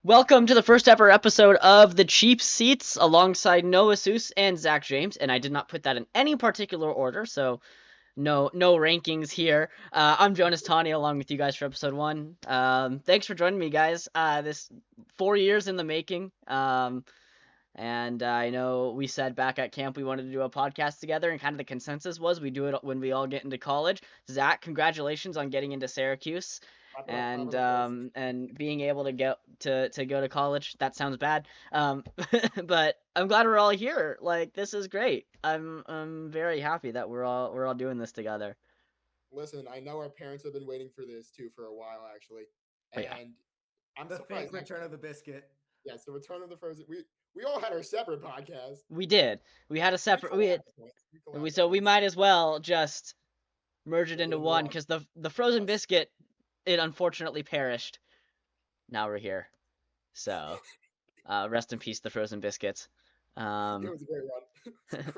Welcome to the first ever episode of The Cheap Seats alongside Noah Seus and Zach James, and I did not put that in any particular order, so no rankings here. I'm Jonas Tawney along with you guys for episode one. Thanks for joining me, guys. This 4 years in the making. And I know we said back at camp we wanted to do a podcast together, and kind of the consensus was we do it when we all get into college. Zach, congratulations on getting into Syracuse Clap it up, clap and it up, boys. being able to go to college. That sounds bad, but I'm glad we're all here. Like, this is great. I'm very happy that we're all doing this together. Listen, I know our parents have been waiting for this too for a while, actually, But yeah, and I'm The fake surprised. return of the biscuit. Yes, the return of the frozen. We all had our separate podcast. we did. We had a We separate collabed once. We collabed so we once. might as well just merge it Make it into into one one. because the frozen Yes. biscuit, it unfortunately perished. Now we're here. So, rest in peace, the frozen biscuits. It Um, was a great run. It's great.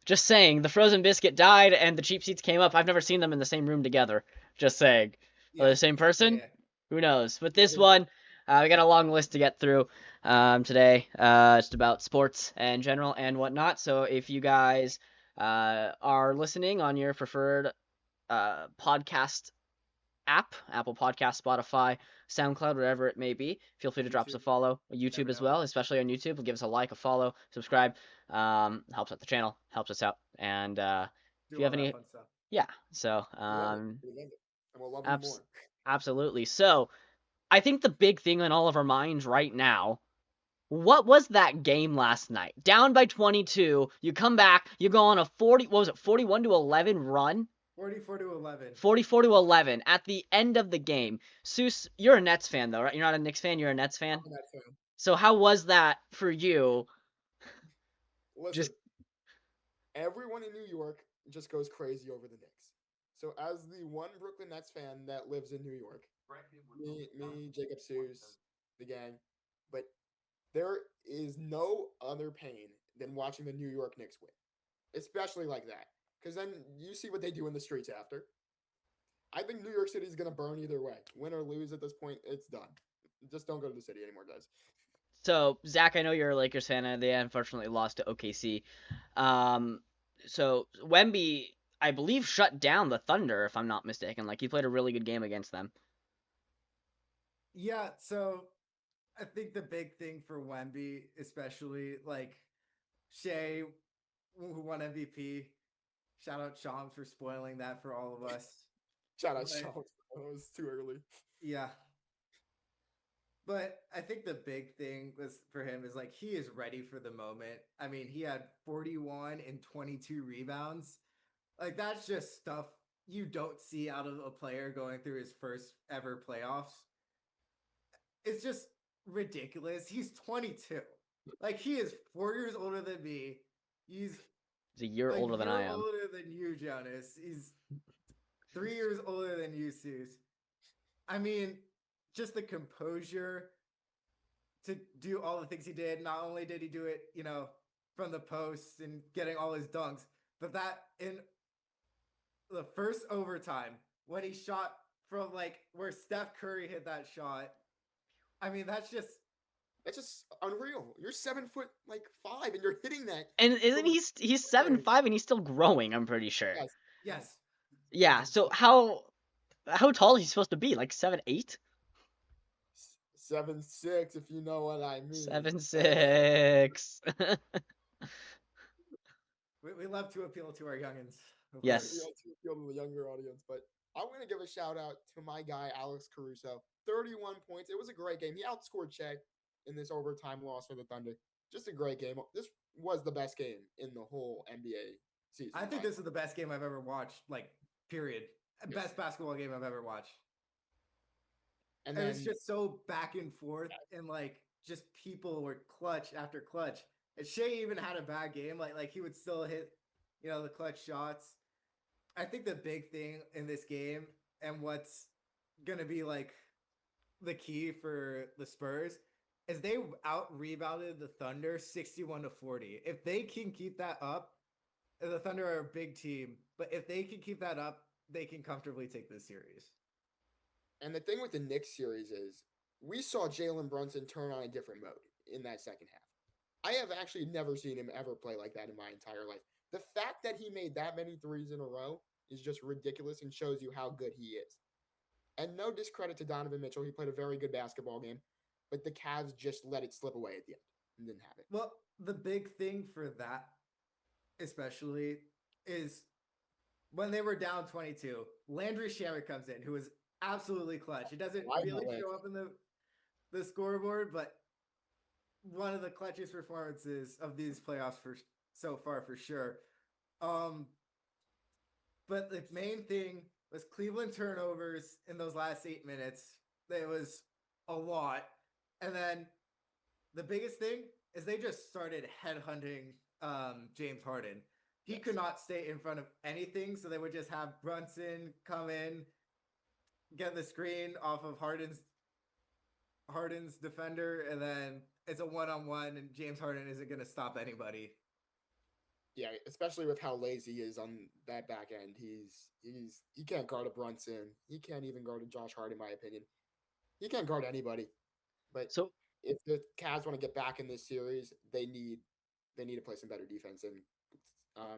just saying, the frozen biscuit died and the cheap seats came up. I've never seen them in the same room together. Just saying. Are they Yeah, the same yeah, person? yeah. Who knows? But this Never- one, we got a long list to get through today, just about sports and general and whatnot. So if you guys are listening on your preferred podcast app, Apple Podcast, Spotify, SoundCloud, wherever it may be. Feel free to drop us a YouTube. follow. You YouTube never as know. well, especially on YouTube. Give us a like, a follow, subscribe. Helps out the channel, helps us out. And if Do you all have that any, fun stuff. yeah. So We love it. We love it, and we'll love you abs- more. absolutely. So I think the big thing on all of our minds right now. What was that game last night? Down by 22, you come back, you go on a 40, what was it, 41 to 11 run? 44 to 11. 44 to 11 at the end of the game. Seuss, you're a Nets fan though, right? You're not a Knicks fan, you're a Nets I'm fan. a Nets fan. So how was that for you? Listen, Just everyone in New York just goes crazy over the Knicks. So, as the one Brooklyn Nets fan that lives in New York, Jacob Seuss, the gang, but there is no other pain than watching the New York Knicks win, especially like that. Because then you see what they do in the streets after. I think New York City is going to burn either way. Win or lose at this point, it's done. Just don't go to the city anymore, guys. so Zach, I know you're a Lakers fan and they unfortunately lost to OKC. Um so Wemby, I believe, shut down the Thunder if I'm not mistaken. Like, he played a really good game against them. Yeah, so I think the big thing for Wemby, especially like Shea, who won MVP. Shout out Shams for spoiling that for all of us. Shout out But Sean. It was too early. yeah, but I think the big thing was for him is like he is ready for the moment. I mean, he had 41 and 22 rebounds. Like that's just stuff you don't see out of a player going through his first ever playoffs. It's just ridiculous. He's 22. Like he is 4 years older than me. He's He's a year a older than I year am. older than you, Jonas. He's 3 years older than you, Seuss. I mean, just the composure to do all the things he did. Not only did he do it, from the posts and getting all his dunks, but that in the first overtime when he shot from like where Steph Curry hit that shot. I mean, that's just That's just unreal. You're 7 foot like 5, and you're hitting that And isn't from. he's 7'5" and he's still growing, I'm pretty sure. Yes, yes. Yeah, so how tall is he supposed to be? Like 7'8"? 7'6", if you know what I mean. 7'6". We love to appeal to our youngins, of We Yes. course. want to appeal to the younger audience, but I'm going to give a shout out to my guy Alex Caruso. 31 points. It was a great game. He outscored Shea in this overtime loss for the Thunder. Just a great game. This was the best game in the whole NBA season. I think this is the best game I've ever watched. Like, period. Yes. Best basketball game I've ever watched. And It then was just so back and forth, and like just people were clutch after clutch. And Shea even had a bad game, like he would still hit, the clutch shots. I think the big thing in this game and what's gonna be like the key for the Spurs is they out rebounded the Thunder 61-40. If they can keep that up, the Thunder are a big team, but if they can keep that up, they can comfortably take this series. and the thing with the Knicks series is we saw Jalen Brunson turn on a different mode in that second half. I have actually never seen him ever play like that in my entire life. The fact that he made that many threes in a row is just ridiculous and shows you how good he is. And no discredit to Donovan Mitchell. He played a very good basketball game, but the Cavs just let it slip away at the end and didn't have it. Well, the big thing for that, especially, is when they were down 22, Landry Shamet comes in, who was absolutely clutch. It doesn't Why really no show up in the scoreboard, but one of the clutchest performances of these playoffs for so far for sure. Um, but the main thing was Cleveland turnovers in those last 8 minutes. It was a lot, and then the biggest thing is they just started headhunting James Harden. He Yes. could not stay in front of anything, so they would just have Brunson come in, get the screen off of Harden's defender, and then it's a one-on-one, and James Harden isn't going to stop anybody. Yeah, especially with how lazy he is on that back end. He can't guard a Brunson. He can't even guard a Josh Hart, in my opinion. He can't guard anybody. But So if the Cavs want to get back in this series, they need to play some better defense and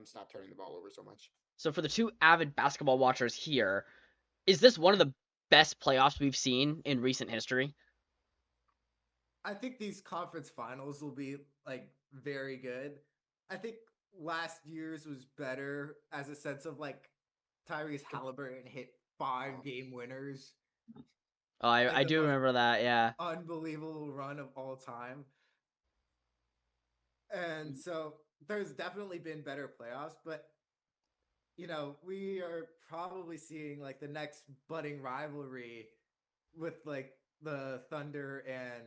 stop turning the ball over so much. so for the two avid basketball watchers here, is this one of the best playoffs we've seen in recent history? I think these conference finals will be like very good. I think last year's was better as a sense of like Tyrese Halliburton hit five game winners, Oh, like I the do most remember that. Yeah. unbelievable run of all time. And so there's definitely been better playoffs, but we are probably seeing like the next budding rivalry with like the Thunder and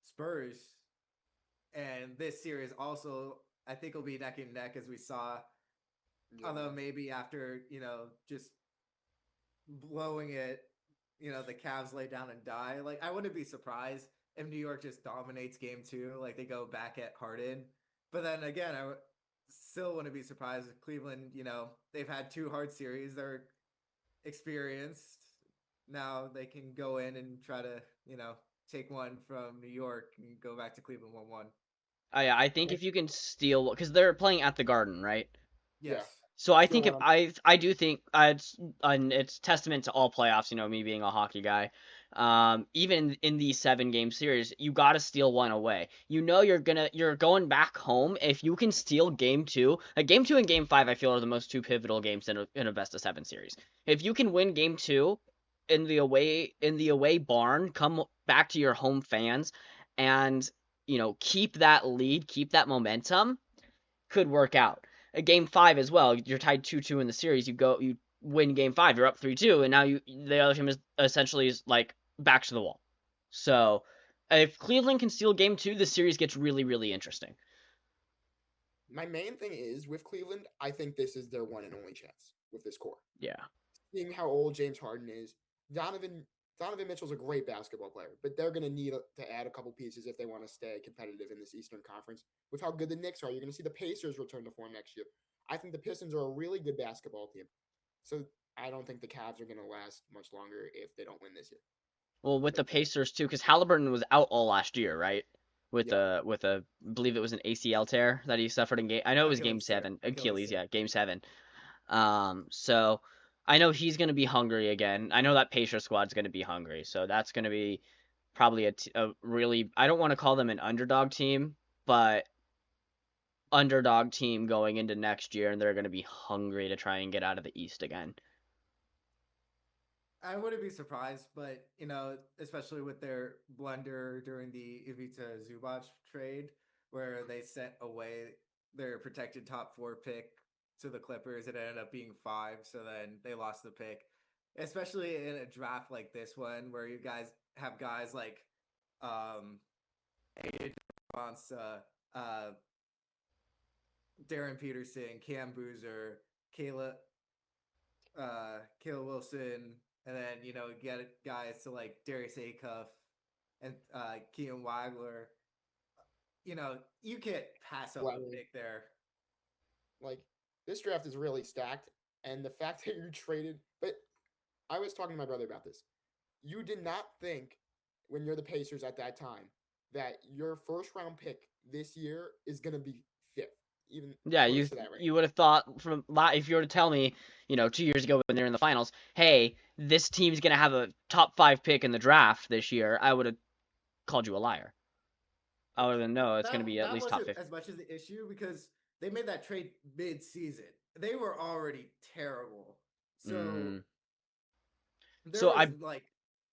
Spurs. And this series also, I think, will be neck and neck as we saw. Yeah. Although maybe after, just blowing it, the Cavs lay down and die. Like, I wouldn't be surprised if New York just dominates game two, like they go back at Harden. But then again, still wouldn't be surprised if Cleveland, they've had two hard series. They're experienced. Now they can go in and try to, take one from New York and go back to Cleveland 1-1. Oh, yeah, I think if you can steal, because they're playing at the Garden, right? Yeah. Yes. So I Still think if want I do think it's testament to all playoffs, me being a hockey guy. Even in these 7 game series, you got to steal one away. You're going back home if you can steal game two. Like game two and game five, I feel are the most two pivotal games in a best of 7 series. If you can win game two in the away barn, come back to your home fans, and keep that lead, keep that momentum, could work out. A game five as well. You're tied 2-2 in the series. You win game five. You're up 3-2, and now the other team is essentially like back to the wall. So if Cleveland can steal game two, the series gets really really interesting. my main thing is with Cleveland, I think this is their one and only chance with this core. Yeah. Seeing how old James Harden is, Donovan Donovan Mitchell's a great basketball player, but they're going to need to add a couple pieces if they want to stay competitive in this Eastern Conference. With how good the Knicks are, you're going to see the Pacers return to form next year. I think the Pistons are a really good basketball team. So I don't think the Cavs are going to last much longer if they don't win this year. Well, with But the if they, Pacers too, because Halliburton was out all last year, right? With yeah, I believe it was an ACL tear that he suffered in game. I know it was game Achilles tear. seven, Achilles Achilles, tear. yeah, game seven. So I know he's gonna be hungry again. I know that Pacer squad's gonna be hungry, so that's gonna be probably a really, I don't want to call them an underdog team, but underdog team going into next year, and they're gonna be hungry to try and get out of the East again. I wouldn't be surprised, but especially with their blunder during the Ivica Zubac trade, where they sent away their protected top four pick to the Clippers, it ended up being five, so then they lost the pick. Especially in a draft like this one, where you guys have guys like Aiden Ponsa, Darren Peterson, Cam Boozer, Kayla Wilson, and then get guys to like Darius Acuff and Kean Wagler. You can't pass up a Fleming, pick there. like this draft is really stacked, and the fact that you traded. But I was talking to my brother about this. You did not think when you're the Pacers at that time, that your first round pick this year is going to be fifth, even Yeah, close to that range. you would have thought if you were to tell me, 2 years ago when they're in the finals, hey, this team's gonna have a top 5 pick in the draft this year, I would have called you a liar. I would have been, no, it's gonna be at That least top wasn't 50. as much as the issue because they made that trade mid-season. They were already terrible. So Mm. there So was I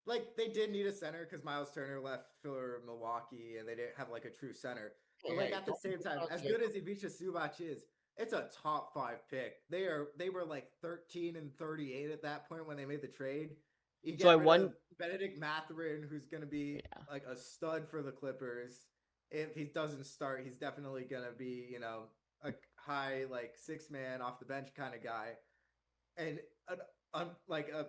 like they did need a center because Miles Turner left for Milwaukee and they didn't have like a true center. But like Hey, at the don't same forget time, about as good Jacob. as Ivica Zubac is, it's a top 5 pick. They were like 13 and 38 at that point when they made the trade. You so I get rid of won. Benedict Mathurin, who's gonna be Yeah. like a stud for the Clippers. If he doesn't start, he's definitely gonna be, a high like 6 man off the bench kind of guy. And like a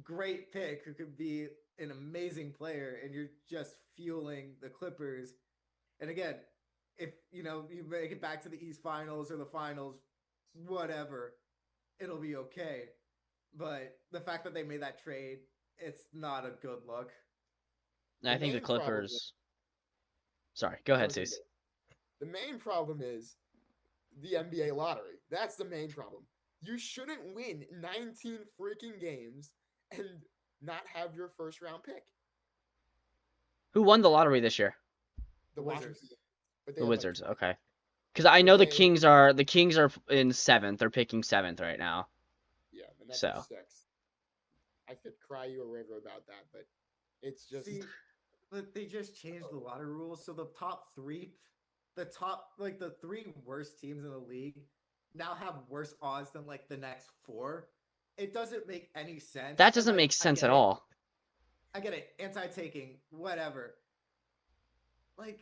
great pick who could be an amazing player, and you're just fueling the Clippers. And again, if you make it back to the East Finals or the Finals, whatever, it'll be okay. But the fact that they made that trade, it's not a good look. The I think the main problem is, Clippers. Sorry, go I ahead, was gonna Cease. say, the main problem is the NBA lottery. That's the main problem. You shouldn't win 19 freaking games and not have your first round pick. Who won the lottery this year? The The Washington, Wizards. but they The had like Wizards. 20. Okay. Because I But know the they, Kings are in 7th. They're picking 7th right now. yeah, the Nets are So 6. I could cry you a river about that, but it's just See, but they just changed the lottery rules, so the top three, the 3 worst teams in the league now have worse odds than like the next 4. It doesn't make any sense, that and doesn't like make sense at all. I get it, anti-taking, whatever. Like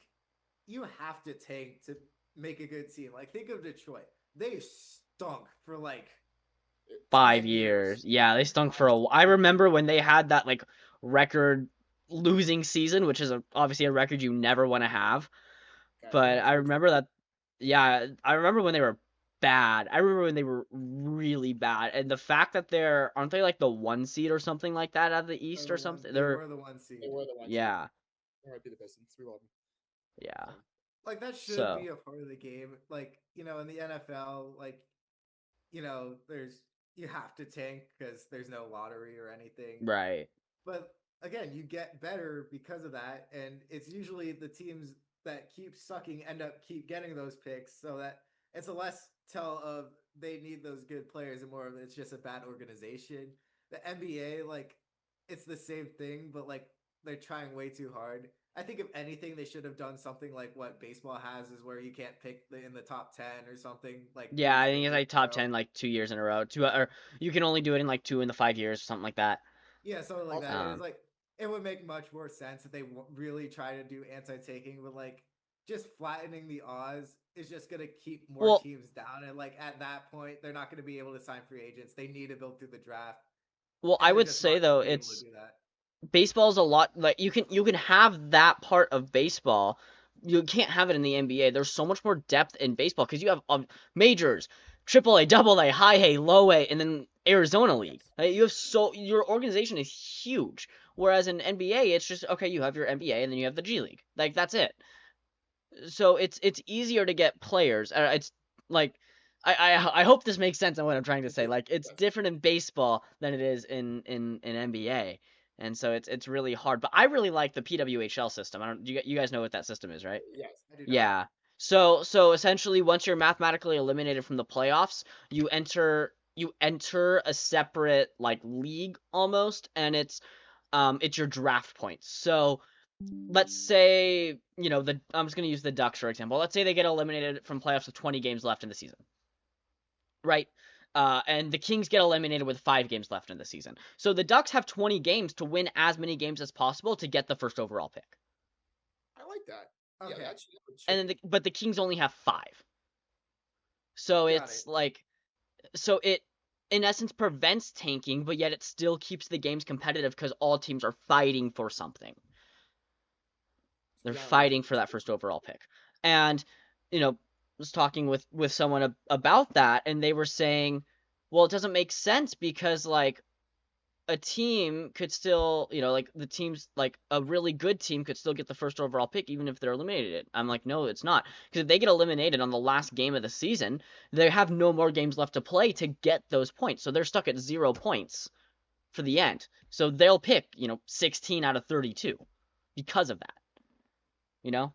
you have to tank to make a good team. Like think of Detroit; they stunk for like 5 10 years. years. Yeah, they stunk for a while. I remember when they had that like record losing season, which is obviously a record you never want to have. guys. I'm But at I 14. remember that. Yeah, I remember when they were bad. I remember when they were really bad, and the fact that aren't they like the 1 seed or something like that out of the East or something? They They're were the 1 They seed. were the 1 seed. yeah, They might be the Pistons. We love them. yeah. Fun. Like that should So be a part of the game. Like in the NFL, like there's you have to tank because there's no lottery or anything. right. But again, you get better because of that, and it's usually the teams that keep sucking end up keep getting those picks, so that it's a less tell of they need those good players and more of it's just a bad organization. The NBA, like, it's the same thing, but like they're trying way too hard. I think if anything, they should have done something like what baseball has, is where you can't pick in the top 10 or something like Yeah, I lose think it's in like a top row. 10 like 2 years in a row. Two or you can only do it in like 2 in the 5 years or something like that. Yeah, something like that. Also, It's Um, like it would make much more sense if they really try to do anti-taking, but like just flattening the odds is just gonna keep more well, teams down. And like at that point, they're not gonna be able to sign free agents. They need to build through the draft, and I they're would just say not gonna though be able to it's do that. baseball's a lot like you can have that part of baseball. You can't have it in the NBA. There's so much more depth in baseball because you have majors, triple A, double A, high A, low A, and then Arizona League. yes. You have your organization is huge. Whereas in NBA, it's just okay. You have your NBA and then you have the G League. Like that's it. So it's easier to get players. It's like I hope this makes sense on what I'm trying to say. Like it's Yes. different in baseball than it is in NBA, and so it's really hard. But I really like the PWHL system. I don't you guys know what that system is, right? Yes. I do not. Yeah. So essentially, once you're mathematically eliminated from the playoffs, you enter a separate like league almost, and it's your draft points. So let's say, I'm just going to use the Ducks for example. Let's say they get eliminated from playoffs with 20 games left in the season, right? And the Kings get eliminated with 5 games left in the season. So the Ducks have 20 games to win as many games as possible to get the first overall pick. I like that. Yeah, Okay, that's what it should And be. but the Kings only have 5. So got it. it's like it in essence prevents tanking, but yet it still keeps the games competitive because all teams are fighting for something. To They're be honest, fighting for that first overall pick. And, was talking with someone about that, and they were saying, well, it doesn't make sense because, like, a team could still, like the teams, like a really good team could still get the first overall pick even if they're eliminated. I'm like, no, it's not. Because if they get eliminated on the last game of the season, they have no more games left to play to get those points. So they're stuck at 0 points for the end. So they'll pick, 16 out of 32 because of that, you know?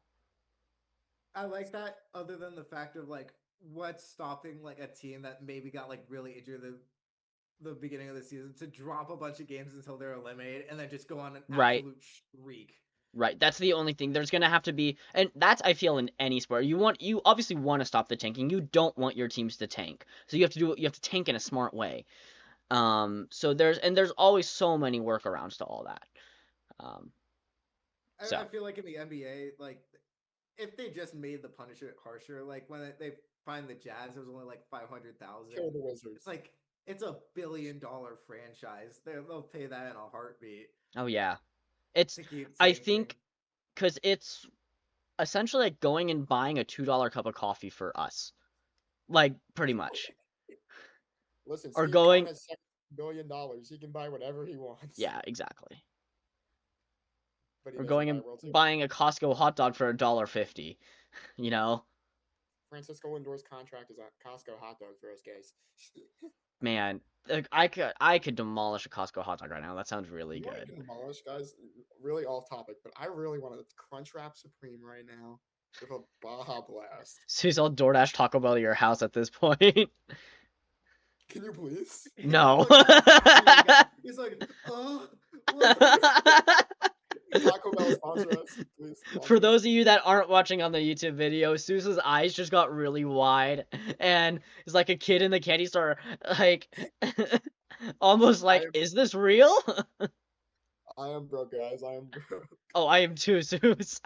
I like that. Other than the fact of like what's stopping like a team that maybe got like really injured the beginning of the season to drop a bunch of games until they're eliminated and then just go on an Right. absolute streak. Right. That's the only thing. There's gonna have to be, and that's, I feel, in any sport. You obviously want to stop the tanking. You don't want your teams to tank. So you have to tank in a smart way. So there's always so many workarounds to all that. Um, I so feel like in the NBA, like if they just made the punishment harsher, like when they find the Jazz, it was only like 500,000. Kill the Wizards. It's like it's $1 billion franchise. They'll pay that in a heartbeat oh yeah, it's to keep I tanking. think because it's essentially like going and buying a $2 cup of coffee for us, like pretty much, Listen, or Steve Cohen going. has $7 billion. He can buy whatever he wants. Yeah, exactly. But he Or doesn't going buy and World Series. buying a Costco hot dog for $1.50. You know, Francisco Lindor's contract is a Costco hot dog for us guys. man, like, I could demolish a Costco hot dog right now. That sounds really You want good. to demolish, guys? Really off topic, but I really want a Crunchwrap Supreme right now with a Baja Blast. Sue's all DoorDash Taco Bell to your house at this point. Can you please? No. Look how happy he got. He's like, oh, what? Taco Bell sponsor us, please. For Sponsor us. those of you that aren't watching on the YouTube video, Sue's eyes just got really wide, and is like a kid in the candy store, like almost like, is this real? I am broke, guys. I am broke. Oh, I am too, Sue's,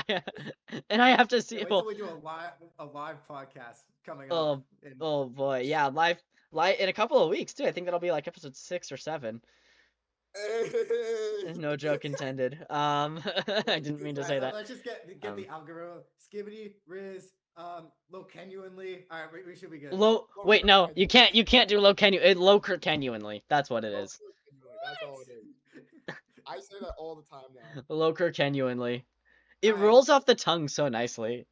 and I have to see. Wait till we do a live podcast coming up. Oh, oh boy, yeah, live in a couple of weeks too. I think that'll be like episode 6 or 7. Hey. No joke intended. I didn't mean to say that. Let's just get the algorithm. Skibbity, Riz, low genuinely. All right, we should be good. Wait, no, you can't do low genuinely. That's what it is. That's all it is. I say that all the time now. Low genuinely. It Alright. rolls off the tongue so nicely.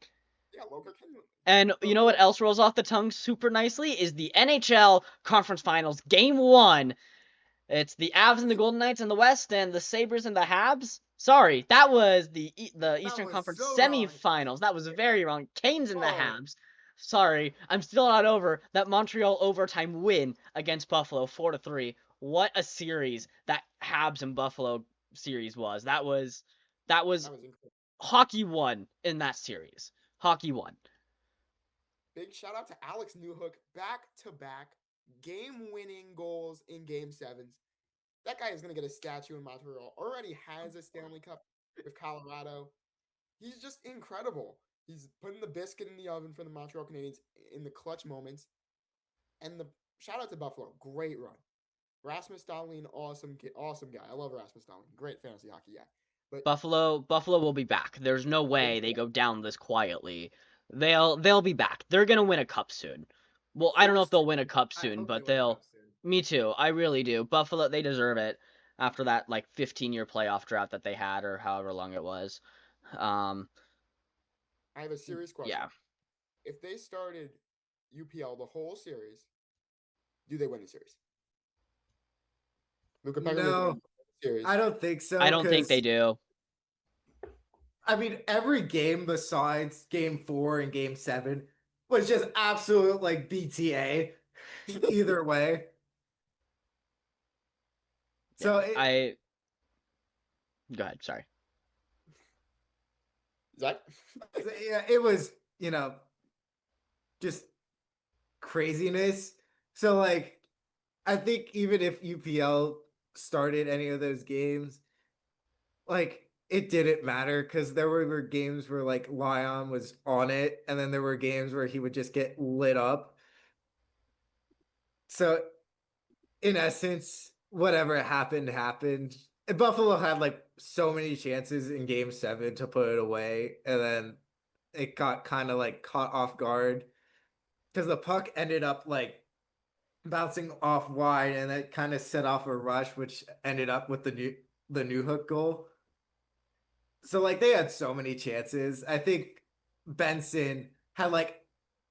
Yeah, Loker genuinely. And you know what else rolls off the tongue super nicely is the NHL Conference Finals Game 1. It's the Avs and the Golden Knights in the West, and the Sabres and the Habs. Sorry, that was the Eastern was Conference so semifinals. That was very wrong. Canes and the Oh. Habs. Sorry, I'm still not over that Montreal overtime win against Buffalo 4-3. What a series that Habs and Buffalo series was. That was incredible. hockey won in that series. Hockey won. Big shout out to Alex Newhook, back-to-back game-winning goals in Game 7s. That guy is going to get a statue in Montreal. Already has a Stanley Cup with Colorado. He's just incredible. He's putting the biscuit in the oven for the Montreal Canadiens in the clutch moments. And the shout out to Buffalo. Great run. Rasmus Dahlin, awesome guy. I love Rasmus Dahlin. Great fantasy hockey guy. But Buffalo will be back. There's no way they go down this quietly. They'll be back. They're gonna win a cup soon. Well, I don't know if they'll win a cup soon, but they'll. Me too. I really do. Buffalo, they deserve it after that like 15-year playoff drought that they had, or however long it was. I have a serious question. Yeah. If they started UPL the whole series, do they win the series? No, I don't think so. I don't think they do. I mean, every game besides Game 4 and Game 7 was just absolute like BTA. Either way. So I go ahead. Sorry. Zach? Yeah, it was, just craziness. So like, I think even if UPL started any of those games, like it didn't matter because there were games where like Lyon was on it, and then there were games where he would just get lit up. So in essence, whatever happened. And Buffalo had like so many chances in Game 7 to put it away, and then it got kind of like caught off guard because the puck ended up like bouncing off wide, and that kind of set off a rush, which ended up with the new hook goal. So like they had so many chances. I think Benson had like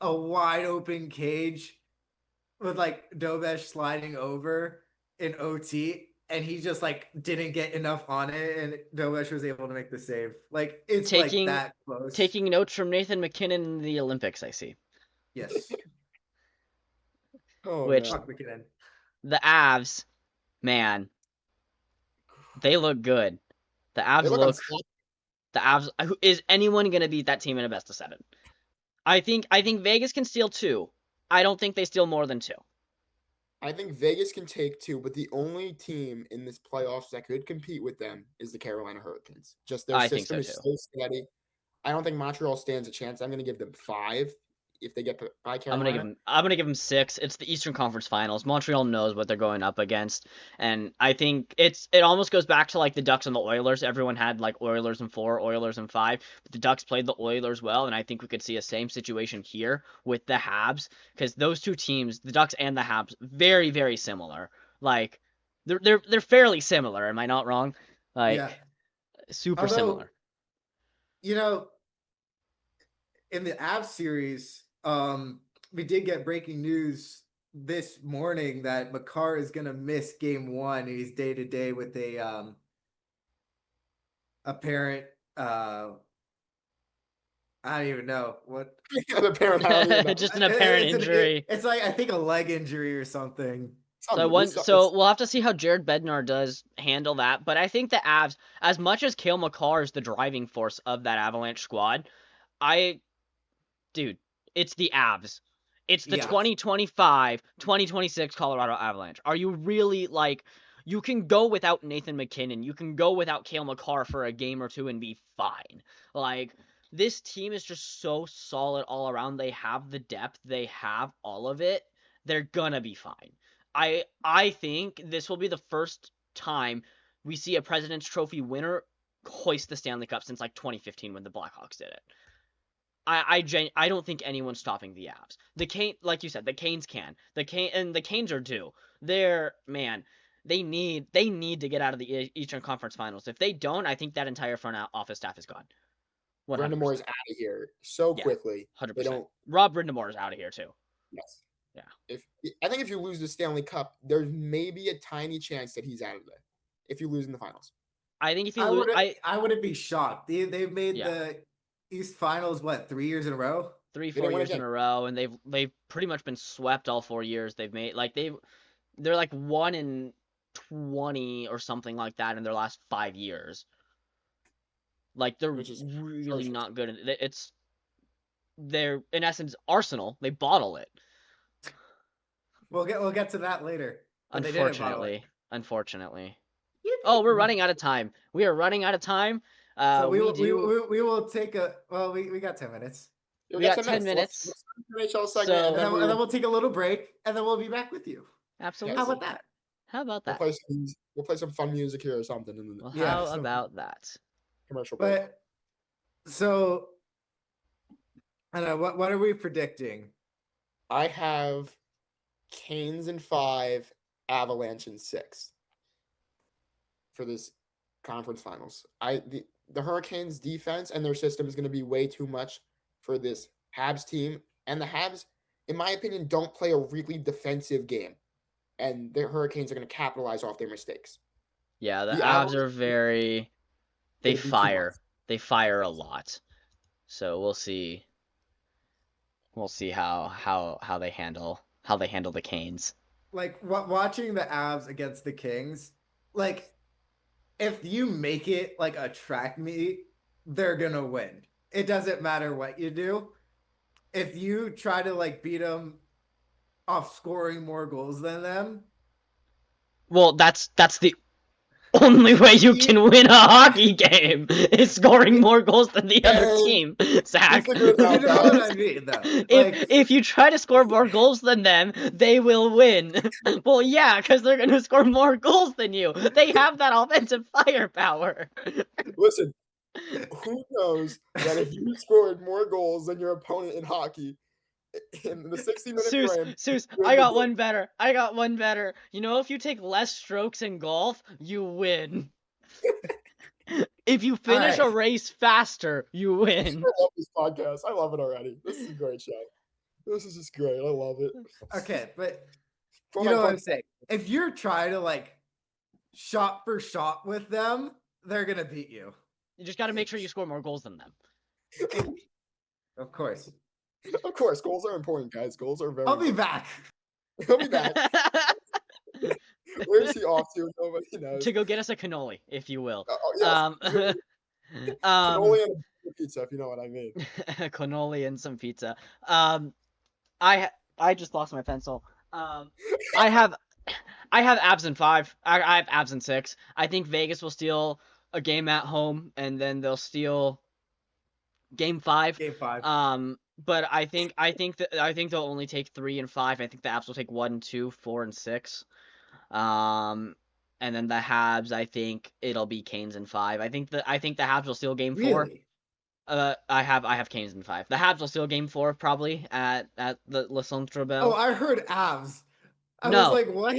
a wide open cage with like Dobesh sliding over in OT, and he just like didn't get enough on it, and Dobesh was able to make the save. Like it's like Taking that close. taking notes from Nathan McKinnon in the Olympics, I see. Yes. Oh Which man. Fuck McKinnon. the Avs, man, they look good. The They Avs look look. unstoppable. The Avs. Is anyone gonna beat that team in a best of 7? I think Vegas can steal 2. I don't think they steal more than 2. I think Vegas can take 2, but the only team in this playoffs that could compete with them is the Carolina Hurricanes. Just their I think system so is too. so steady. I don't think Montreal stands a chance. I'm going to give them 5 if they get by Carolina. I'm gonna give them 6. It's the Eastern Conference Finals. Montreal knows what they're going up against, and I think it almost goes back to like the Ducks and the Oilers. Everyone had like Oilers in 4, Oilers in 5, but the Ducks played the Oilers well, and I think we could see a same situation here with the Habs because those two teams, the Ducks and the Habs, very very similar. Like they're fairly similar. Am I not wrong? Yeah. Like super Although, similar. you know, in the Avs series, we did get breaking news this morning that Makar is gonna miss game 1. He's day to day with a apparent I don't even know what. Apparently, I don't even know. Just an apparent injury. It's like I think a leg injury or something. So we'll have to see how Jared Bednar does handle that. But I think the Avs, as much as Cale Makar is the driving force of that Avalanche squad, dude, it's the Avs. It's the Yeah. 2025-2026 Colorado Avalanche. Are you really like you can go without Nathan McKinnon, you can go without Cale Makar for a game or two and be fine. Like this team is just so solid all around. They have the depth, they have all of it. They're gonna be fine. I think this will be the first time we see a President's Trophy winner hoist the Stanley Cup since like 2015 when the Blackhawks did it. I don't think anyone's stopping the Avs. The Cane, like you said, the Canes can. The Canes are due. Man, they need to get out of the Eastern Conference Finals. If they don't, I think that entire front office staff is gone. Brendan Moore is 100%. out of here so Yeah, quickly. 100%. They don't. Rob Brind'Amour is out of here too. Yes. Yeah. I think if you lose the Stanley Cup, there's maybe a tiny chance that he's out of there. If you lose in the finals, I think if you lose, I wouldn't be shocked. They've made Yeah. the East Finals 3 years in a row. 3-4 years in a row, and they've pretty much been swept all 4 years. They've made like they're like 1-20 or something like that in their last 5 years. Like they're which is really atrocious. not good. They're in essence Arsenal. They bottle it. We'll get to that later. But they didn't bottle it. Unfortunately. Yippee. Oh, we're running out of time. We are running out of time. So we We will take a we got 10 minutes. We got 10 minutes. NHL segment, So- and then And then we'll take a little break, and then we'll be back with you. Absolutely. How about that? How about we'll that? play some fun music here or something in the Well, Yeah, how so- about that? commercial break. But so I don't know, what are we predicting? I have Canes in 5, Avalanche in 6 for this conference finals. The Hurricanes defense and their system is going to be way too much for this Habs team, and the Habs, in my opinion, don't play a really defensive game, and the Hurricanes are going to capitalize off their mistakes. Yeah, the The Avs are Avalanche- very they Gonna be too fire. much. They fire a lot. So we'll see. We'll see how they handle the Canes. Like watching the Avs against the Kings, like if you make it like a track meet, they're gonna win. It doesn't matter what you do. If you try to like beat them off scoring more goals than them, Well, that's the only way you can win a hockey game is scoring more goals than the other team, Zach. You figure it out, you know what I mean, though. If you try to score more goals than them, they will win. Well, yeah, because they're going to score more goals than you. They have that offensive firepower. Listen, who knows that if you scored more goals than your opponent in hockey, in the 60-minute Seuss, frame. Seuss, win I the got game. one better. I got one better. You know, if you take less strokes in golf, you win. If you finish a right. race faster, you win. I love this podcast. I love it already. This is a great show. This is just great. I love it. Okay, but Quote you know what I'm unquote. saying? If you're trying to like shot for shot with them, they're gonna beat you. You just got to make sure you score more goals than them. Of course. Of course, goals are important, guys. Goals are very I'll be important. back. He'll be back. Where's he off to? Nobody knows. To go get us a cannoli, if you will. Oh, yes. Cannoli and a pizza, if you know what I mean. Cannoli and some pizza. I just lost my pencil. I have abs in 5. I have abs in 6. I think Vegas will steal a game at home, and then they'll steal game 5. Game 5. But I think they'll only take 3 and 5. I think the Abs will take 1 and 2, 4 and 6. And then the Habs, I think it'll be Canes in 5. I think the Habs will steal game 4. Really? I have Canes in 5. The Habs will steal game 4 probably at the Le Centre Oh, Bell. I heard Avs. I No. was like, what?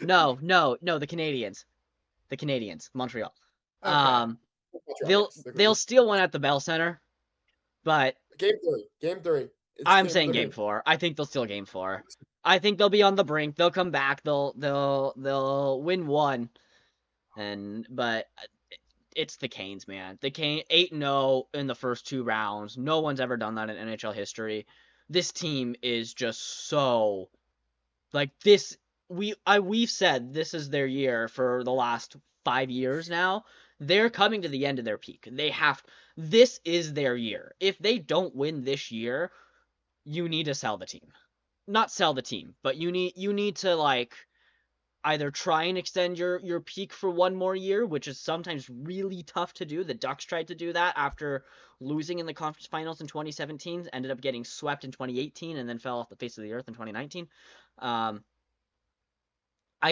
No, the Canadians. Montreal. Okay. They'll steal one at the Bell Center, but Game 3. It's I'm saying game 4. I think they'll steal game 4. I think they'll be on the brink. They'll come back. They'll win 1, but it's the Canes, man. The Canes 8-0 in the first 2 rounds. No one's ever done that in NHL history. This team is just so like this. We've said this is their year for the last 5 years now. They're coming to the end of their peak. This is their year. If they don't win this year, you need to sell the team. Not sell the team, but you need to like either try and extend your peak for 1 more year, which is sometimes really tough to do. The Ducks tried to do that after losing in the conference finals in 2017, ended up getting swept in 2018, and then fell off the face of the earth in 2019. I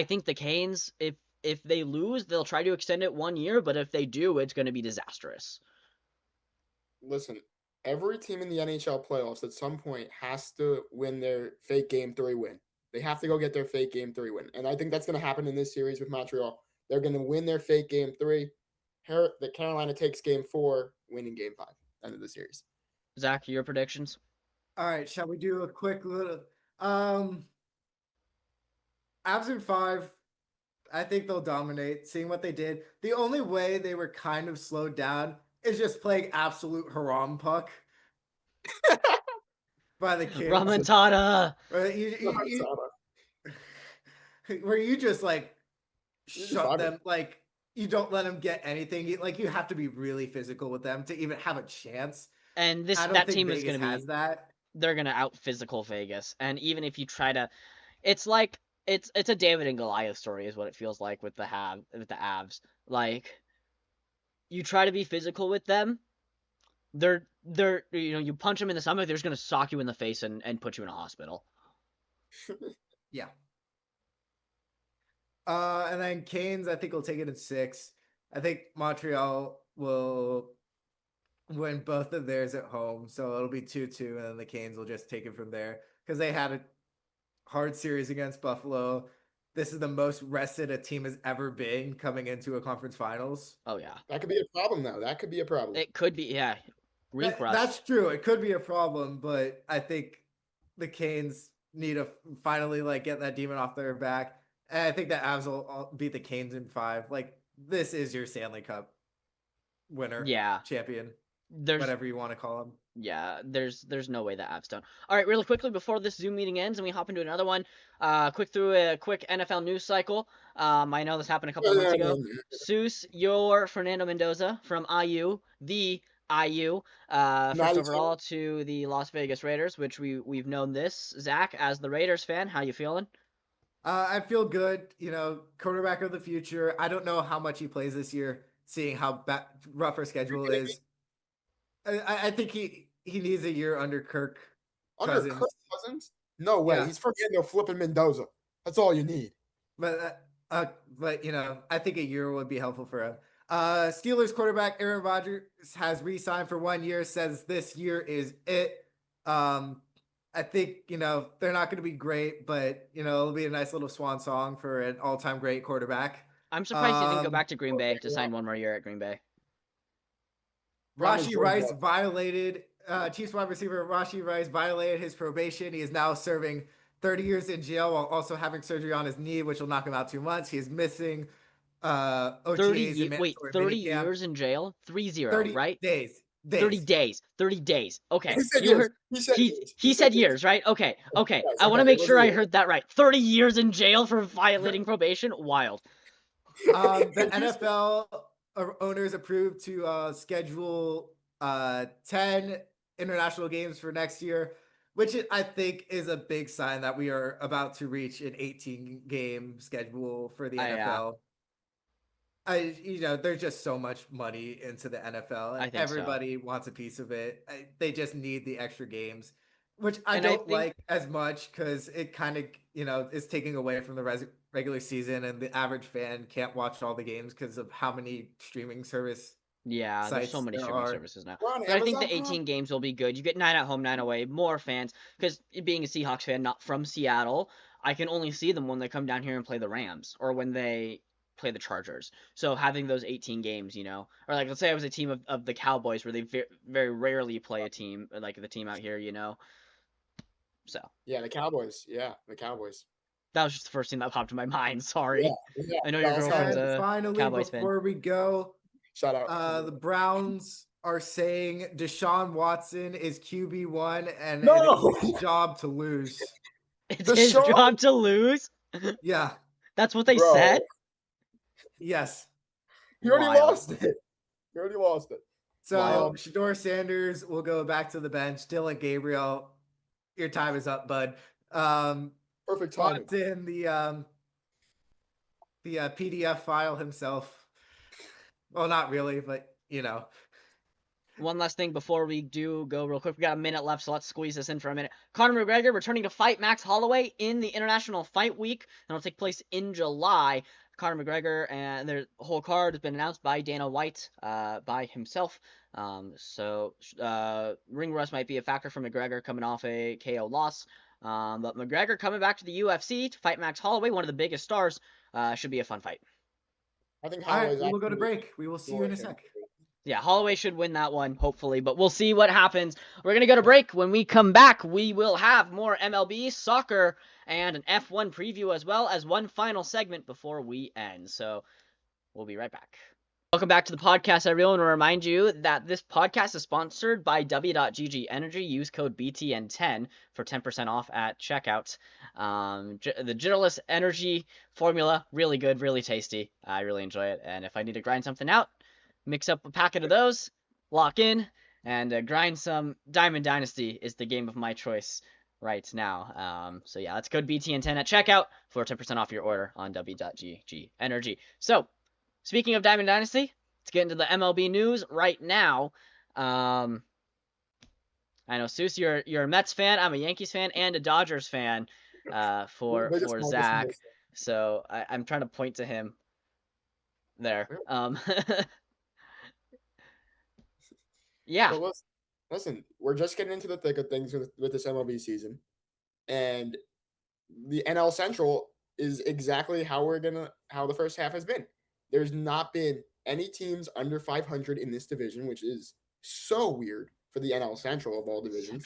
think the Canes, if they lose, they'll try to extend it 1 year, but if they do, it's going to be disastrous. Listen, every team in the NHL playoffs at some point has to win their fake game 3 win. They have to go get their fake game 3 win. And I think that's going to happen in this series with Montreal. They're going to win their fake game 3. The Carolina takes game 4, winning game 5. End of the series. Zach, your predictions? All right, shall we do a quick little Avs in 5? I think they'll dominate. Seeing what they did, the only way they were kind of slowed down is just playing absolute haram puck by the kids. Ramontada. Where you just like shut them, like you don't let them get anything. Like you have to be really physical with them to even have a chance. And that team is going to be that. They're going to out physical Vegas. And even if you try to, it's like it's a David and Goliath story is what it feels like with the Avs. Like you try to be physical with them, they're you punch them in the stomach, they're just going to sock you in the face and put you in a hospital. Yeah. And then Canes, I think, will take it in 6. I think Montreal will win both of theirs at home, so it'll be 2-2, and then the Canes will just take it from there because they had a hard series against Buffalo. This is the most rested a team has ever been coming into a conference finals. Oh yeah, that could be a problem though. That could be a problem. It could be, yeah. Rink rust. That's true. It could be a problem, but I think the Canes need to finally like get that demon off their back. And I think that Avs will beat the Canes in 5. Like this is your Stanley Cup winner, champion, whatever you want to call them. Yeah, there's no way that Avs don't. All right, really quickly before this Zoom meeting ends and we hop into another one, through a quick NFL news cycle. I know this happened a couple of months ago. Seus, your Fernando Mendoza from IU, the IU, first overall to the Las Vegas Raiders, which we've known this. Zach, as the Raiders fan, how you feeling? I feel good. Quarterback of the future. I don't know how much he plays this year, seeing how rough our schedule is. I think he needs a year under Kirk Cousins. Kirk Cousins? No way. Yeah. He's Fernando flipping Mendoza. That's all you need. But I think a year would be helpful for him. Steelers quarterback Aaron Rodgers has re-signed for 1 year. Says this year is it. I I think, they're not going to be great, but, it'll be a nice little swan song for an all-time great quarterback. I'm surprised he didn't go back to Green Bay to sign one more year at Green Bay. Rashee Rice violated, Chiefs wide receiver Rashee Rice violated his probation. He is now serving 30 years in jail while also having surgery on his knee, which will knock him out 2 months. He is missing OTAs and mandatory 30 minicamp. years in jail? 30, 30 right? days. 30 days. 30 days. Okay. He said You years. heard he said years, right? Okay. Okay. Yes, I want to okay, make it was sure a I year. heard that right. 30 years in jail for violating probation? Wild. The NFL owners approved to schedule 10 international games for next year, which I think is a big sign that we are about to reach an 18 game schedule for the NFL. There's just so much money into the NFL, and I think so. everybody wants a piece of it. They just need the extra games, which I And I don't think- like as much because it kind of, is taking away from the regular season, and the average fan can't watch all the games because of how many streaming service Yeah, there's so sites many there streaming are. services now. We're on But I think the Amazon 18 games will be good. You get 9 at home, 9 away, more fans. Because being a Seahawks fan, not from Seattle, I can only see them when they come down here and play the Rams or when they play the Chargers. So having those 18 games, or like let's say I was a team of the Cowboys where they very rarely play a team like the team out here, So Yeah, the Cowboys. Yeah, the Cowboys. that was just the first thing that popped in my mind. Sorry. Yeah. I know your Also, girlfriend's And a finally, Cowboys fan. before we go, shout out. the Browns are saying Deshaun Watson is QB1 and No! it's his job to lose. It's his job to lose? Yeah. That's what they Bro. said? Yes. He already Wild. lost it. He already lost it. So Wild. Shador Sanders will go back to the bench. Dylan Gabriel, your time is up, bud. Perfect timing. Watson, the PDF file himself. Well, not really, but One last thing before we do go real quick. We got a minute left, so let's squeeze this in for a minute. Conor McGregor returning to fight Max Holloway in the International Fight Week. That'll take place in July. Conor McGregor and their whole card has been announced by Dana White, by himself. So ring rust might be a factor for McGregor coming off a KO loss. But McGregor coming back to the UFC to fight Max Holloway, one of the biggest stars, should be a fun fight. I think all right, we will go to break. We will see you in a sec. Yeah, Holloway should win that one, hopefully, but we'll see what happens. We're going to go to break. When we come back, we will have more MLB, soccer, and an F1 preview as well as one final segment before we end. So we'll be right back. Welcome back to the podcast, everyone. I want to remind you that this podcast is sponsored by W.GG Energy. Use code BTN10 for 10% off at checkout. The Generalist Energy formula, really good, really tasty. I really enjoy it. And if I need to grind something out, mix up a packet of those, lock in, and grind some. Diamond Dynasty is the game of my choice right now. So yeah, that's code BTN10 at checkout for 10% off your order on W.GG Energy. So, speaking of Diamond Dynasty, let's get into the MLB news right now. I know, Seus, you're a Mets fan. I'm a Yankees fan and a Dodgers fan. For Zach, so I'm trying to point to him there. Yeah. So listen, we're just getting into the thick of things with this MLB season, and the NL Central is exactly how the first half has been. There's not been any teams under 500 in this division, which is so weird for the NL Central of all divisions.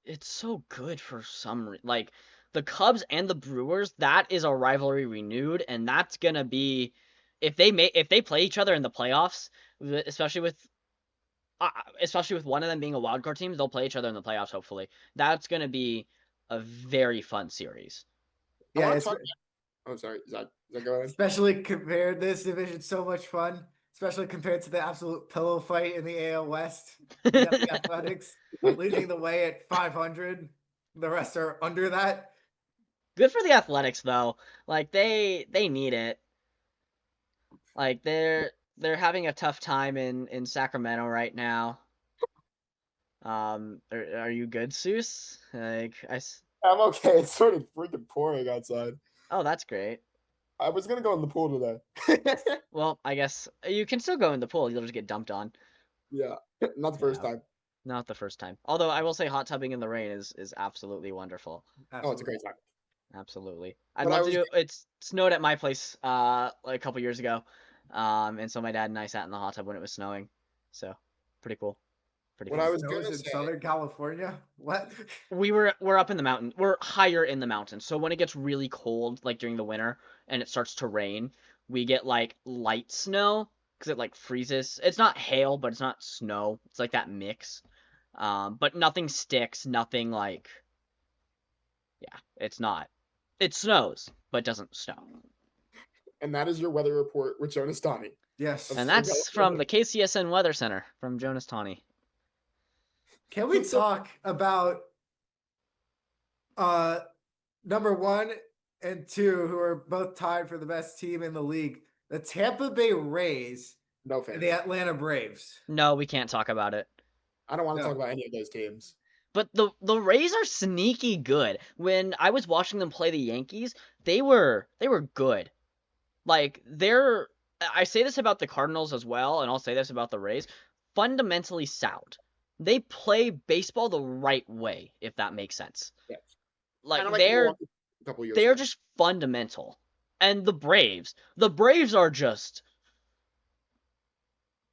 It's so good for some reason. Like the Cubs and the Brewers, that is a rivalry renewed, and that's gonna be if they play each other in the playoffs, especially with one of them being a wild card team, they'll play each other in the playoffs. Hopefully, that's gonna be a very fun series. Yeah, oh, sorry. Is that go ahead? Especially compared, this division's so much fun. Especially compared to the absolute pillow fight in the AL West. You got the Athletics leading the way at 500. The rest are under that. Good for the Athletics though. Like they need it. Like they're having a tough time in Sacramento right now. Are you good, Seus? Like I'm okay. It's sort of freaking pouring outside. Oh, that's great. I was gonna go in the pool today. Well, I guess you can still go in the pool. You'll just get dumped on. Yeah, not the first time. Not the first time. Although I will say hot tubbing in the rain is absolutely wonderful. Oh, it's a Absolutely. great time. Absolutely. I'd But I love to was do it's snowed at my place like a couple years ago. And so my dad and I sat in the hot tub when it was snowing. So pretty cool. Pretty what It I fun. was snows gonna in say. Southern California. What? We're up in the mountain. We're higher in the mountains. So when it gets really cold, like during the winter, and it starts to rain, we get like light snow because it like freezes. It's not hail, but it's not snow. It's like that mix. But nothing sticks. Nothing like yeah. It's not. It snows, but doesn't snow. And that is your weather report with Jonas Tawney of And Yes. Southern that's from California. the KCSN Weather Center from Jonas Tawney. Can we So talk about uh number 1 and 2, who are both tied for the best team in the league? The Tampa Bay Rays no and the fans. Atlanta Braves. No, we can't talk about it. I don't want to No. talk about any of those teams. But the Rays are sneaky good. When I was watching them play the Yankees, they were good. Like they're I say this about the Cardinals as well, and I'll say this about the Rays, fundamentally sound. They play baseball the right way, if that makes sense. Yeah, kind of Like like they're Milwaukee a couple years they're ago. just fundamental. And the Braves are just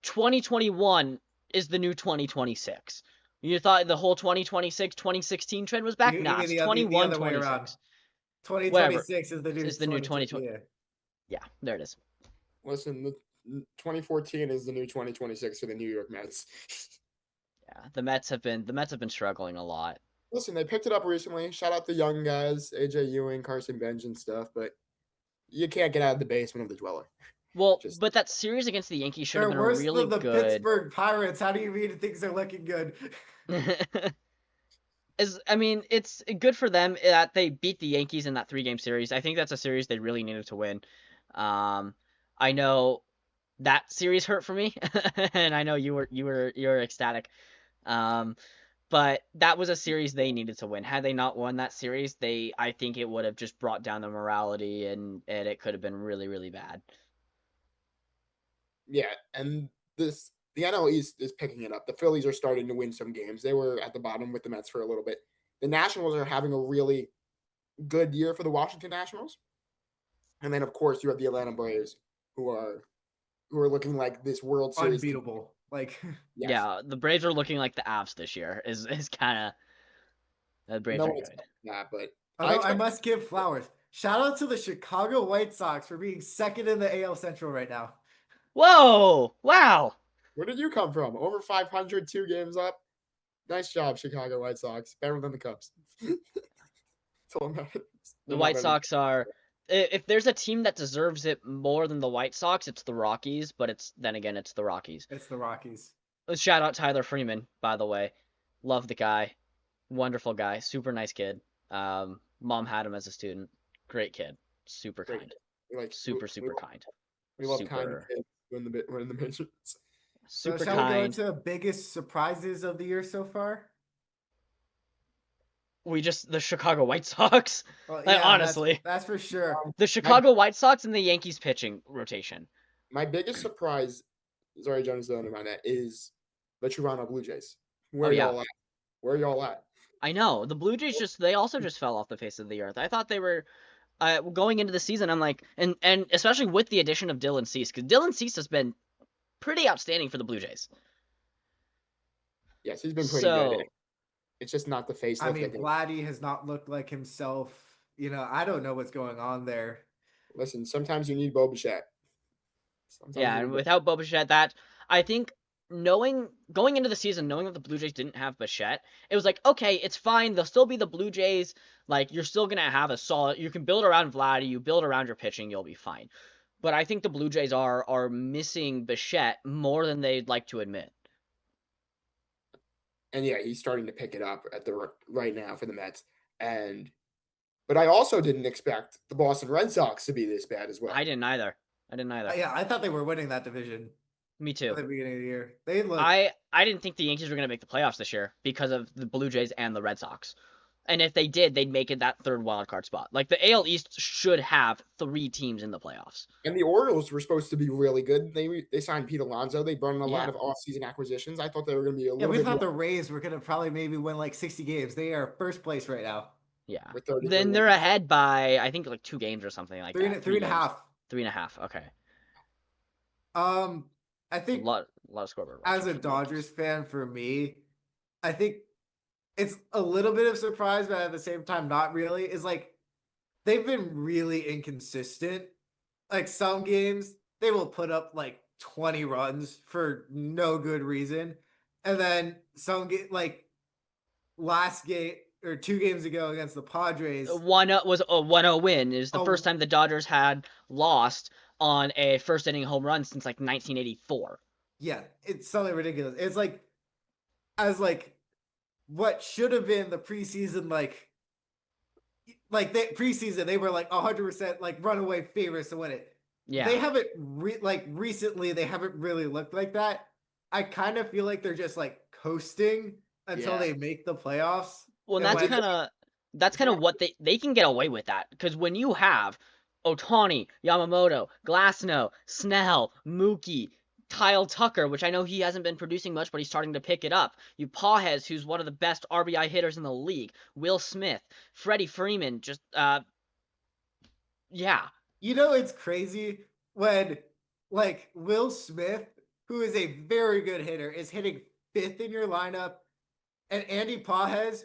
2021 is the new 2026. You thought the whole 2026, 2016 trend was back? You Nah, mean it's the 21, other way around? 26. Whatever. 2026 is the new Is the new 2020. 2020. Yeah. Yeah, there it is. Listen, the 2014 is the new 2026 for the New York Mets. Yeah, the Mets have been struggling a lot. Listen, they picked it up recently. Shout out the young guys, AJ Ewing, Carson Bench, and stuff. But you can't get out of the basement of the dweller. Well, Just but that series against the Yankees should have They're been a worse really than the good. Pittsburgh Pirates. How do you mean things are looking good? I mean, it's good for them that they beat the Yankees in that 3-game series. I think that's a series they really needed to win. Um, I know that series hurt for me, and I know you were ecstatic. Um, but that was a series they needed to win. Had they not won that series, I think it would have just brought down the morality, and it could have been really really bad. yeah, and the NL East is picking it up. The Phillies are starting to win some games. They were at the bottom with the Mets for a little bit. The Nationals are having a really good year for the Washington Nationals. And then of course you have the Atlanta Braves who are looking like this World Series. Unbeatable. Like Yes. Yeah, the Braves are looking like the Avs this year. Is kind of the Braves No are one good. expected that, but I although I expect must give flowers. Shout out to the Chicago White Sox for being second in the AL Central right now. Whoa! Wow! where did you come from? Over 500, 2 games up. Nice job, Chicago White Sox. Better than the Cubs. So The they're not White better. Sox are. If there's a team that deserves it more than the White Sox, it's the Rockies. But then again, it's the Rockies. It's the Rockies. Shout out Tyler Freeman, by the way. Love the guy. Wonderful guy. Super nice kid. Mom had him as a student. Great kid. Super Great. kind. Like Super kind. we love kind Super kids win the majors. So super shall we go kind. into biggest surprises of the year so far? The Chicago White Sox. Well, Like, yeah, honestly, that's for sure. the My Chicago White Sox and the Yankees pitching rotation. my biggest surprise, sorry, Jonas, don't know about that, is the Toronto Blue Jays. Where Oh yeah, y'all at? Where y'all at? I know. The Blue Jays they also just fell off the face of the earth. I thought they were going into the season. I'm like, and especially with the addition of Dylan Cease, because Dylan Cease has been pretty outstanding for the Blue Jays. Yes, he's been pretty good. So It's just not the facelift. I mean, Vladdy has not looked like himself. You know, I don't know what's going on there. Listen, sometimes you need Bo Bichette. yeah, and without Bo Bichette, that I think going into the season, knowing that the Blue Jays didn't have Bichette, it was like, okay, it's fine. They'll still be the Blue Jays. Like you're still gonna have a solid. You can build around Vladdy. You build around your pitching, you'll be fine. But I think the Blue Jays are missing Bichette more than they'd like to admit. And yeah, he's starting to pick it up at the right now for the Mets. But I also didn't expect the Boston Red Sox to be this bad as well. I didn't either. I didn't either. Yeah, I thought they were winning that division Me at too. the beginning of the year. They look. I didn't think the Yankees were gonna make the playoffs this year because of the Blue Jays and the Red Sox. And if they did, they'd make it that third wildcard spot. Like the AL East should have 3 teams in the playoffs. And the Orioles were supposed to be really good. They signed Pete Alonso. They brought in a lot Yeah. of offseason acquisitions. I thought they were going to be a Yeah, little we bit thought more the Rays were gonna probably maybe win like 60 games. They are first place right now. Yeah. with 33 Then they're wins. ahead by I think like 2 games or something like that. Three and a games. half. 3.5. Okay. I A think lot of scoreboard as watching a for the Dodgers fan, for me, I think it's a little bit of surprise, but at the same time, not really. Is like they've been really inconsistent. Like some games, they will put up like 20 runs for no good reason, and then like last game or 2 games ago against the Padres. 1-0 was a 1-0 win. It was the Oh, first time the Dodgers had lost on a first inning home run since like 1984. yeah, it's something ridiculous. It's like as like what should have been the preseason like they preseason they were like 100% like runaway favorites to win it. Yeah. They haven't like recently they haven't really looked like that. I kind of feel like they're just like coasting until Yeah. they make the playoffs. Well, and And that's kind of what they can get away with that because when you have Ohtani, Yamamoto, Glasnow, Snell, Mookie, Kyle Tucker, which I know he hasn't been producing much, but he's starting to pick it up. You Pages, who's one of the best RBI hitters in the league. Will Smith, Freddie Freeman, just yeah. you know it's crazy when like Will Smith, who is a very good hitter, is hitting 5th in your lineup, and Andy Pages,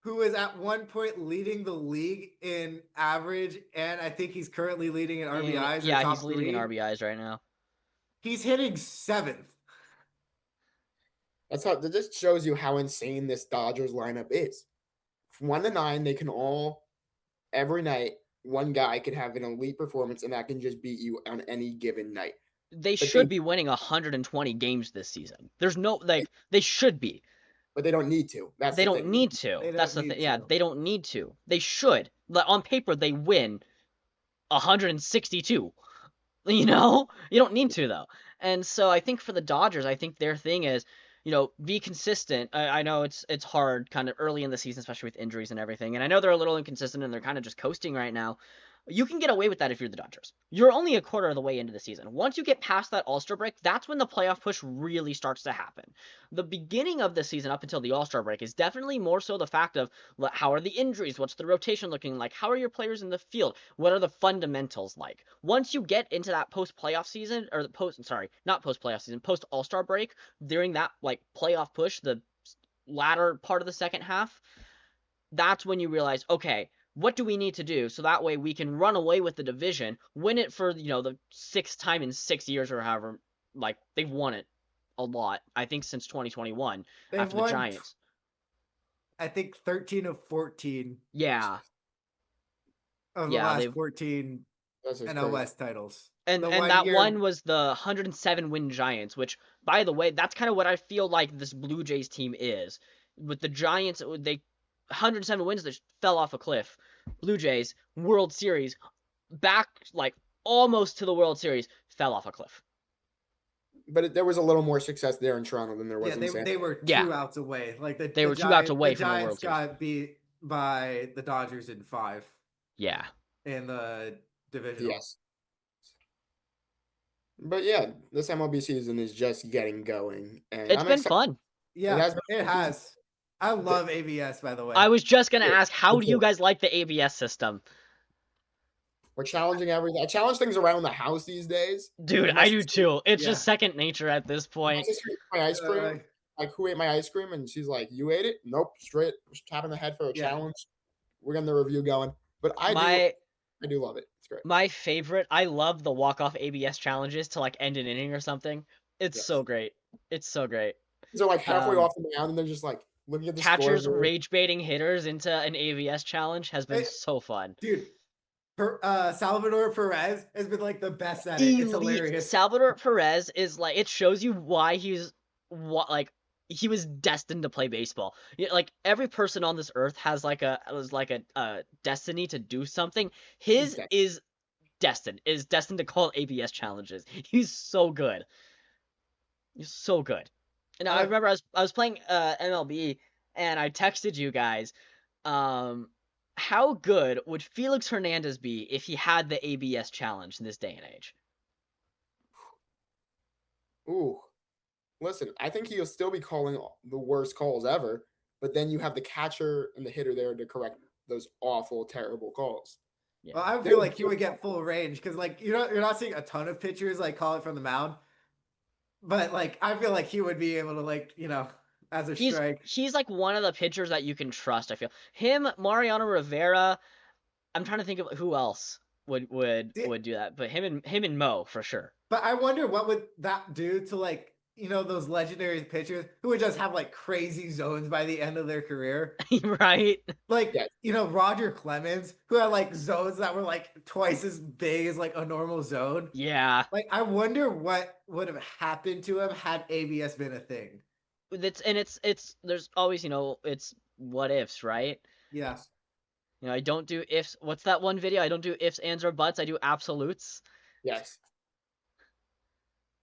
who is at one point leading the league in average, and I think he's currently leading in RBIs. Yeah, or top he's leading in 3. RBIs right now. He's hitting 7th. That just shows you how insane this Dodgers lineup is. From 1 to 9, they can all every night. One guy could have an elite performance, and that can just beat you on any given night. They But should be winning 120 games this season. There's no they should be. But they don't need to. That's They the don't thing. need to. They That's don't the thing. need Yeah, to. they don't need to. They should. Like, on paper, they win 162. You know? You don't need to, though. And so I think for the Dodgers, I think their thing is, be consistent. I know it's hard kind of early in the season, especially with injuries and everything. And I know they're a little inconsistent and they're kind of just coasting right now. You can get away with that if you're the Dodgers. You're only a quarter of the way into the season. Once you get past that All-Star break, that's when the playoff push really starts to happen. The beginning of the season up until the All-Star break is definitely more so the fact of how are the injuries, what's the rotation looking like, how are your players in the field, what are the fundamentals like. Once you get into that post-playoff season, or not post-playoff season, post-All-Star break, during that playoff push, the latter part of the second half, that's when you realize, okay, what do we need to do so that way we can run away with the division, win it for, the 6th time in 6 years or however, they've won it a lot, I think since 2021 They've after the won, Giants. I think 13 of 14 Yeah. of the Yeah, last they've 14 That's just NL crazy. West titles. and The that year- one was the 107 win Giants, which by the way, that's kind of what I feel like this Blue Jays team is. With the Giants, they 107 wins, they fell off a cliff. Blue Jays, World Series, back almost to the World Series, fell off a cliff. But there was a little more success there in Toronto than there was Yeah, in San they were 2 outs away. Like They were 2 outs away from the Giants World Series. got beat by the Dodgers in 5 Yeah. in the division. Yes. But yeah, this MLB season is just getting going, and It's I'm been excited. fun. Yeah, It it has has. I love ABS, by the way. I was just going to Yeah, ask, how me do you too. guys like the ABS system? We're challenging everything. I challenge things around the house these days. Dude, Unless I do it's- too. It's Yeah. just second nature at this point. unless it's my ice cream. Like, who ate my ice cream? And she's like, "You ate it?" Nope. Straight tap in the head for a Yeah. challenge. We're getting the review going. But I do love it. It's great. My favorite, I love the walk-off ABS challenges to end an inning or something. It's Yes. so great. It's so great. So like halfway Um, off the mound, and they're just like looking at the Catchers scoreboard. rage baiting hitters into an ABS challenge has been Hey, so fun. Dude, Salvador Perez has been the best at it. It's hilarious. Salvador Perez is it shows you why he was destined to play baseball. Every person on this earth has a destiny to do something. His is destined to call ABS challenges. He's so good. He's so good. And I remember I was playing MLB and I texted you guys How good would Felix Hernandez be if he had the ABS challenge in this day and age? Ooh, listen, I think he'll still be calling the worst calls ever, but then you have the catcher and the hitter there to correct those awful, terrible calls. Yeah. Well, I feel like he would get full range because, like, you're not seeing a ton of pitchers like call it from the mound, but like I feel like he would be able to, like, as a strike. He's like one of the pitchers that you can trust. I feel him, Mariano Rivera. I'm trying to think of who else would do that, but him and Mo for sure. But I wonder what would that do to, like, those legendary pitchers who would just have like crazy zones by the end of their career. Right? Like, Yeah. Roger Clemens, who had like zones that were like twice as big as like a normal zone. Yeah. Like, I wonder what would have happened to him had ABS been a thing. It's there's always, it's what ifs, right? Yeah. I don't do ifs. What's that one video? I don't do ifs, ands, or buts. I do absolutes. Yes.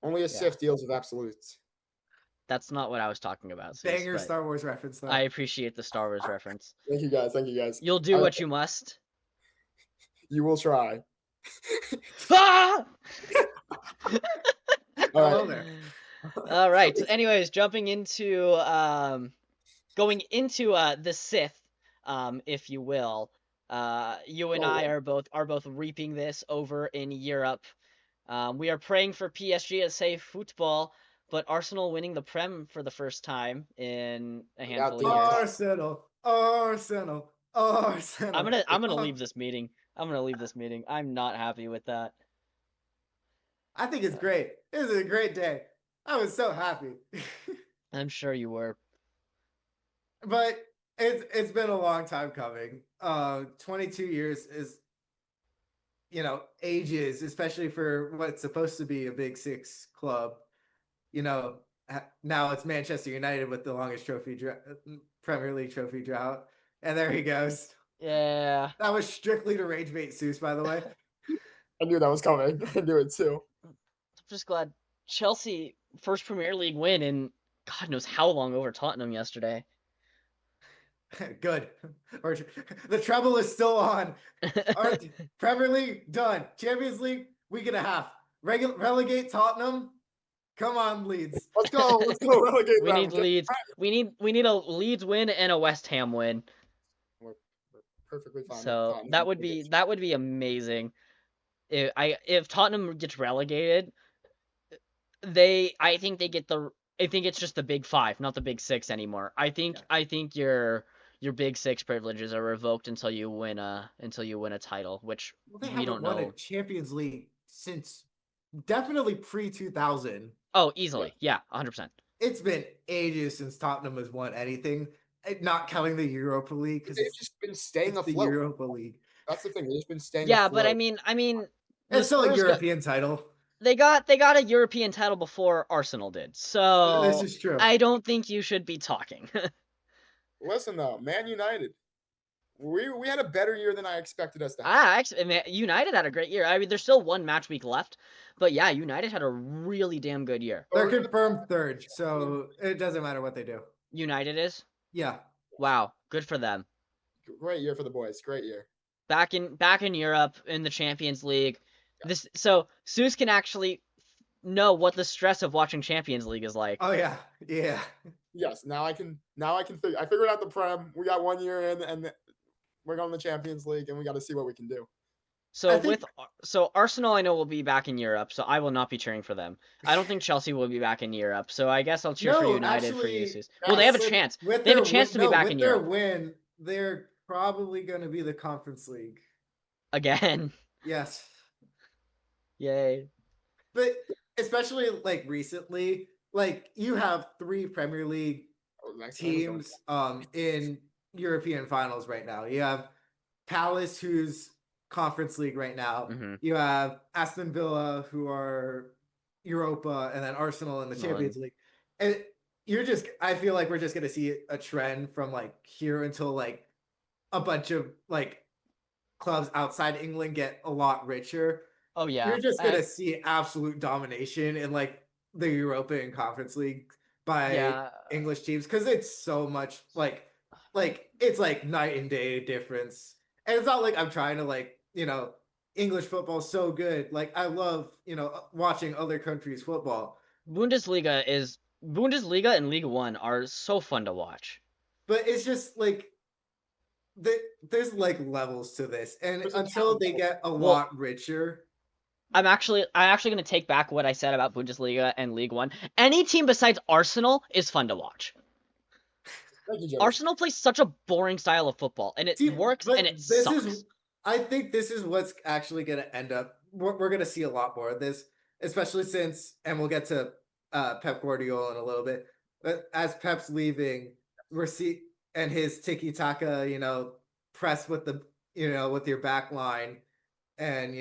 Only a Yeah. Sith deals with absolutes. That's not what I was talking about. Seus, Banger but Star Wars reference, though. I appreciate the Star Wars reference. Thank you guys. Thank you guys. You'll do what you must. You will try. Ah! All right. All right. So anyways, jumping into going into the Sith, if you will. You and I are both reaping this over in Europe. We are praying for PSG to save football, but Arsenal winning the Prem for the first time in a handful of years. Arsenal. I'm gonna leave this meeting. I'm not happy with that. I think it's great. This is a great day. I was so happy. I'm sure you were. But it's been a long time coming. 22 years is, ages, especially for what's supposed to be a Big Six club. Now it's Manchester United with the longest Premier League trophy drought. And there he goes. Yeah. That was strictly to rage bait Seus, by the way. I knew that was coming. I knew it too. I'm just glad Chelsea first Premier League win in God knows how long over Tottenham yesterday. Good. Or the treble is still on. Premier League done. Champions League week and a half. Relegate Tottenham. Come on, Leeds. Let's go. Relegate We need Leeds. We need a Leeds win and a West Ham win. We're perfectly fine. So that would be amazing. If Tottenham gets relegated, I think it's just the Big Five, not the Big Six anymore. I think your Big Six privileges are revoked until you win a title, which we don't know. They haven't won a Champions League since definitely pre-2000. Oh, easily. Yeah, 100%. It's been ages since Tottenham has won anything, not counting the Europa League, because they've just been staying afloat. The Europa League. That's the thing. They've just been staying afloat. But I mean, it's still a European title. They got a European title before Arsenal did. So this is true. I don't think you should be talking. Listen though, Man United. We had a better year than I expected us to have. Actually, United had a great year. I mean, there's still one match week left, but yeah, United had a really damn good year. They're confirmed third, so it doesn't matter what they do. United is? Yeah. Wow, good for them. Great year for the boys. Great year. Back in Europe in the Champions League. So Seus can actually know what the stress of watching Champions League is like. Oh yeah. Yes, now I can figure. I figured out the Prem. We got 1 year in, and we're going to the Champions League, and we got to see what we can do. So Arsenal, I know, will be back in Europe, so I will not be cheering for them. I don't think Chelsea will be back in Europe, so I guess I'll cheer for United for you, Seus. Well, they have a chance. They have a chance to be back in Europe. With their win, they're probably going to be the Conference League again. Yes. Yay. But especially like recently, like you have 3 Premier League teams in European finals right now. You have Palace, who's Conference League right now. Mm-hmm. You have Aston Villa, who are Europa, and then Arsenal in the Champions League. And I feel like we're just going to see a trend from like here until like a bunch of like clubs outside England get a lot richer. Oh yeah. You're just going to see absolute domination in like the Europa and Conference League by English teams, because it's so much like like it's like night and day difference. And it's not like I'm trying to like, English football is so good. Like I love, watching other countries' football. Bundesliga and Liga 1 are so fun to watch. But it's just like there's like levels to this. And There's a until talent they level. get a Well, lot richer. I'm actually going to take back what I said about Bundesliga and League 1. Any team besides Arsenal is fun to watch. Thank you, Jonas. Arsenal plays such a boring style of football, and it See, works but and it this sucks. is I think this is what's actually going to end up. We're going to see a lot more of this, especially since, and we'll get to Pep Guardiola in a little bit. But as Pep's leaving, we're see and his tiki taka, press with the with your back line, and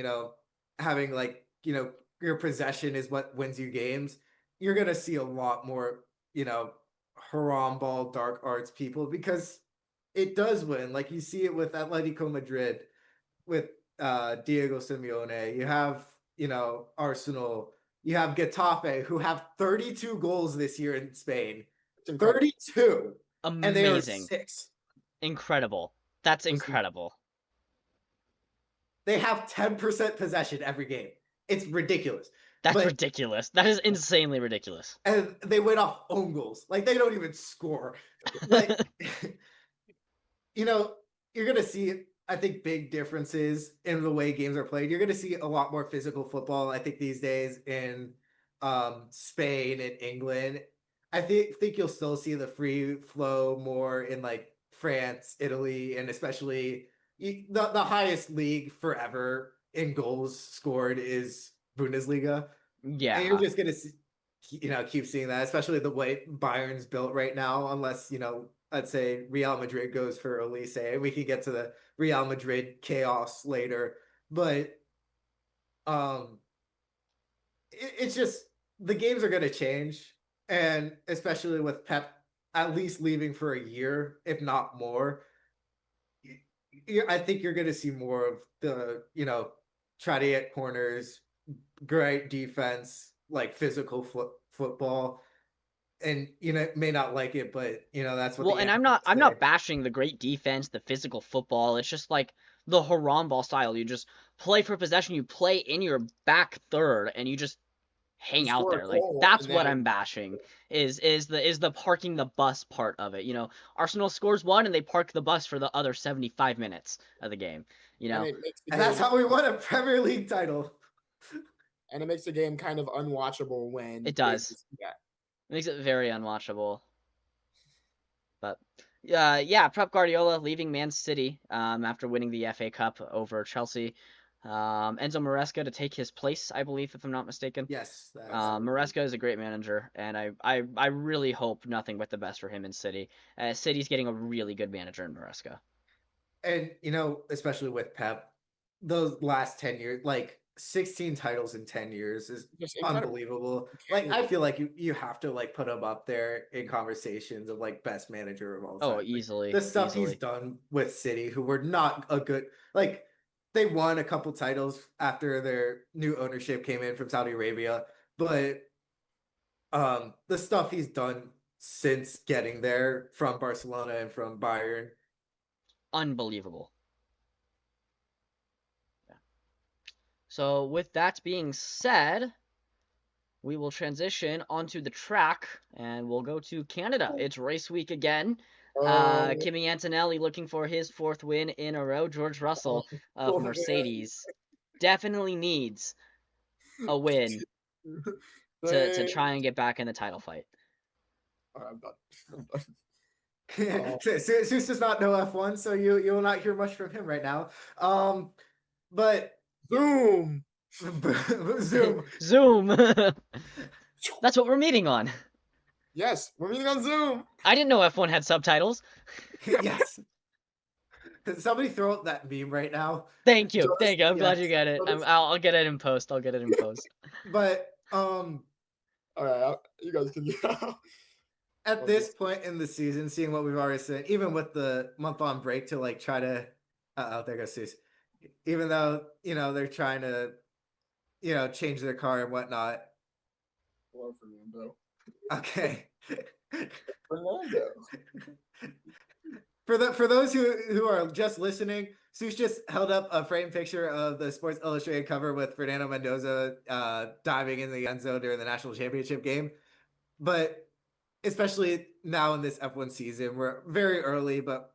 having like your possession is what wins you games. You're going to see a lot more haram ball dark arts people because it does win. Like you see it with Atletico Madrid, with Diego Simeone. You have, Arsenal. You have Getafe, who have 32 goals this year in Spain. 32. And they are Amazing. 6. Incredible. That's incredible. They have 10% possession every game. It's ridiculous. That's ridiculous. That is insanely ridiculous. And they win off own goals. Like they don't even score. Like you're going to see, I think, big differences in the way games are played. You're going to see a lot more physical football, I think, these days in Spain and England. I think you'll still see the free flow more in like France, Italy, and especially the highest league forever in goals scored is Bundesliga. Yeah. And you're just going to see, keep seeing that, especially the way Bayern's built right now, unless, I'd say Real Madrid goes for Elise, and we can get to the Real Madrid chaos later. But it's just the games are going to change, and especially with Pep at least leaving for a year, if not more. I think you're going to see more of the try to get corners, great defense, like physical football. And may not like it, but that's what Well, the and analysts I'm say. not bashing the great defense, the physical football. It's just like the haram ball style. You just play for possession, you play in your back third, and you just hang out there. Like that's what I'm bashing. Is the parking the bus part of it. Arsenal scores one and they park the bus for the other 75 minutes of the game. And that's how we won a Premier League title. And it makes the game kind of unwatchable when it does. It makes it very unwatchable. But yeah, Pep Guardiola leaving Man City after winning the FA Cup over Chelsea. Enzo Maresca to take his place, I believe, if I'm not mistaken. Yes. Maresca is a great manager, and I really hope nothing but the best for him in City. City's getting a really good manager in Maresca. And, especially with Pep, those last 10 years, like 16 titles in 10 years is unbelievable. Like, I feel like you have to like put him up there in conversations of like best manager of all time. Oh, easily. Like, the stuff he's done with City, who were not a good, like, they won a couple titles after their new ownership came in from Saudi Arabia, but the stuff he's done since getting there from Barcelona and from Bayern, unbelievable. Yeah. So with that being said, we will transition onto the track and we'll go to Canada. It's race week again. Kimi Antonelli looking for his 4th win in a row. George Russell of Mercedes definitely needs a win to try and get back in the title fight. I'm done. Seus does not know F1, so you will not hear much from him right now. But Zoom. Zoom. That's what we're meeting on. Yes, we're meeting on Zoom. I didn't know F1 had subtitles. Yes. Can somebody throw up that meme right now? Thank you. I'm glad you get it. I'll get it in post. But all right, you guys can. At this point in the season, seeing what we've already said, even with the month-long break to like try to, there goes Seus. Even though they're trying to, change their car and whatnot. Hello, Fernando. Okay. Fernando. for those who are just listening, Seuss just held up a framed picture of the Sports Illustrated cover with Fernando Mendoza diving in the end zone during the national championship game. But especially now in this F1 season, we're very early, but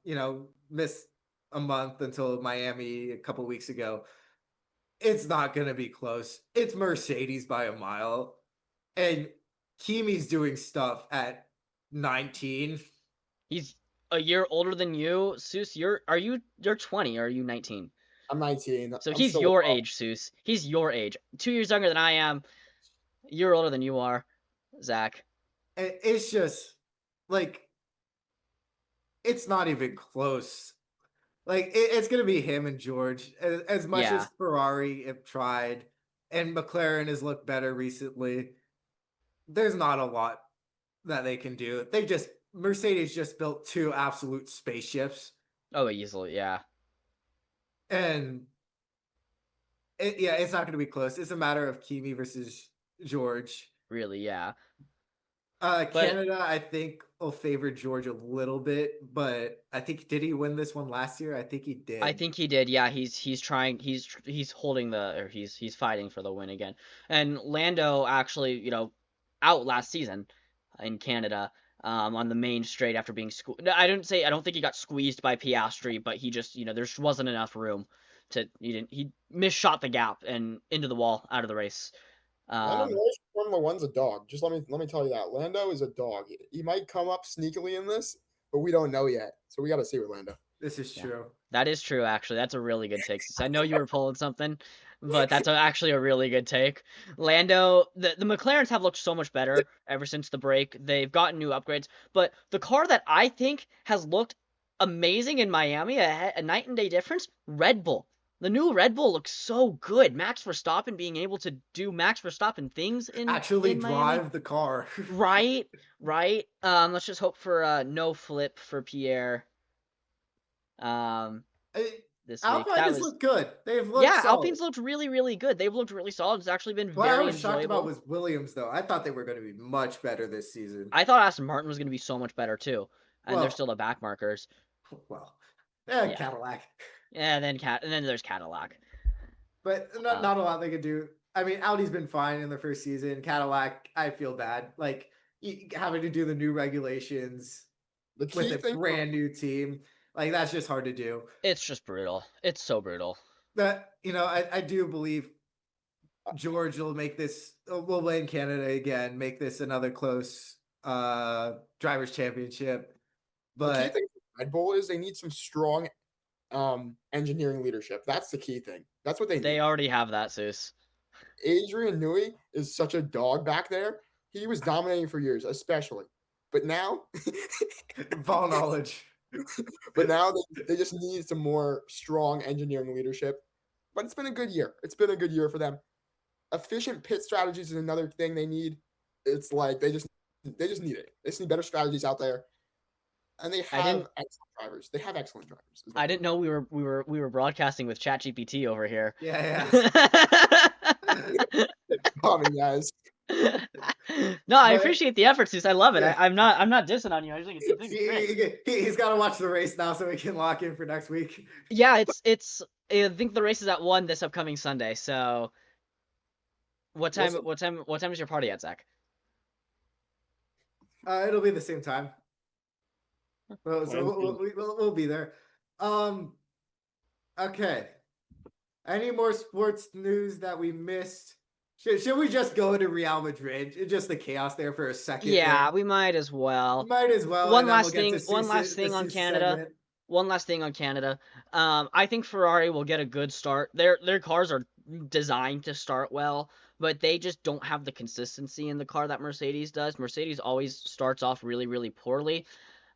missed a month until Miami a couple weeks ago. It's not going to be close. It's Mercedes by a mile, and Kimi's doing stuff at 19. He's a year older than you, Seuss. You're 20. Or are you 19? I'm 19. So I'm he's still your age, Seuss. He's your age. 2 years younger than I am. You're older than you are, Zach. It's just like it's not even close. Like it's gonna be him and George. As much Yeah. as Ferrari have tried and McLaren has looked better recently, there's not a lot that they can do. Mercedes just built two absolute spaceships, Oh, easily, yeah. and it's not going to be close. It's a matter of Kimi versus George. Really, yeah. But Canada, I think, will favor George a little bit, but I think did he win this one last year? I think he did. I think he did. Yeah, he's trying. He's holding he's fighting for the win again. And Lando actually, out last season in Canada, on the main straight after being I don't think he got squeezed by Piastri, but he just, there just wasn't enough room he misshot the gap and into the wall out of the race. Lando Norris Formula One's a dog. Just let me tell you that. Lando is a dog. He might come up sneakily in this, but we don't know yet. So we got to see with Lando. This is Yeah. true. That is true, actually. That's a really good take. I know you were pulling something, but that's actually a really good take. Lando, the McLarens have looked so much better ever since the break. They've gotten new upgrades, but the car that I think has looked amazing in Miami, a night and day difference, Red Bull. The new Red Bull looks so good. Max Verstappen being able to do Max Verstappen things Actually in drive Miami. the car. Right. Let's just hope for no flip for Pierre. This week. Alpine has looked good. They've looked Yeah, solid. Alpine's looked really, really good. They've looked really solid. It's actually been What I very was shocked about enjoyable. was Williams, though. I thought they were going to be much better this season. I thought Aston Martin was going to be so much better too, and they're Well, still the back markers. Well, Yeah. Cadillac. Yeah, and then there's Cadillac. But not a lot they could do. I mean, Audi's been fine in the first season. Cadillac, I feel bad. Like having to do the new regulations with a brand new team, like that's just hard to do. It's just brutal. It's so brutal. That I do believe George will make this. Will win Canada again. Make this another close drivers' championship. But the key thing for Red Bull is they need some strong engineering leadership. That's the key thing. That's what they need. They already have that, Seuss. Adrian Newey is such a dog back there. He was dominating for years, especially. But now, Vol knowledge. But now they just need some more strong engineering leadership. But it's been a good year. It's been a good year for them. Efficient pit strategies is another thing they need. It's like they just need it. They just need better strategies out there. And they have excellent drivers. They have excellent drivers. I didn't know we were broadcasting with ChatGPT over here. Yeah. Coming, guys. No, I appreciate the effort, Seuss. I love it. Yeah. I'm not dissing on you. I think it's great. He's got to watch the race now so we can lock in for next week. Yeah, it's. I think the race is at 1 this upcoming Sunday. So, what time is your party at, Zach? It'll be the same time. So we'll be there. Okay. Any more sports news that we missed? Should we just go into Real Madrid? Just the chaos there for a second. Yeah, we might as well. One last thing on Canada. Segment. One last thing on Canada. I think Ferrari will get a good start. Their cars are designed to start well, but they just don't have the consistency in the car that Mercedes does. Mercedes always starts off really, really poorly.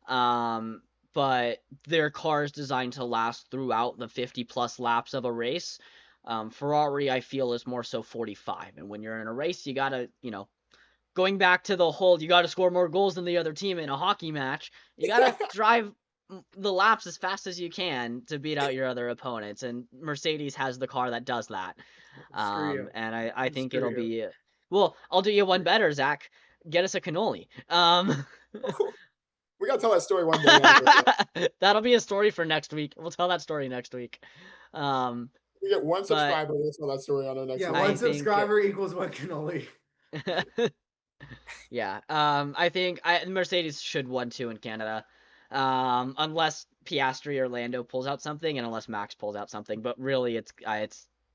But their car is designed to last throughout the 50-plus laps of a race. Ferrari, I feel, is more so 45. And when you're in a race, you got to, going back to the whole, you got to score more goals than the other team in a hockey match. You got to drive the laps as fast as you can to beat out your other opponents. And Mercedes has the car that does that. And I think it'll be, well, I'll do you one better, Zach. Get us a cannoli. We gotta tell that story one day. That'll be a story for next week. We'll tell that story next week. We get one But subscriber. We'll tell that story on our next. Yeah, one. one I think- subscriber equals one cannoli. Yeah. I think Mercedes should 1-2 in Canada. Unless Piastri or Lando pulls out something, and unless Max pulls out something. But really, it's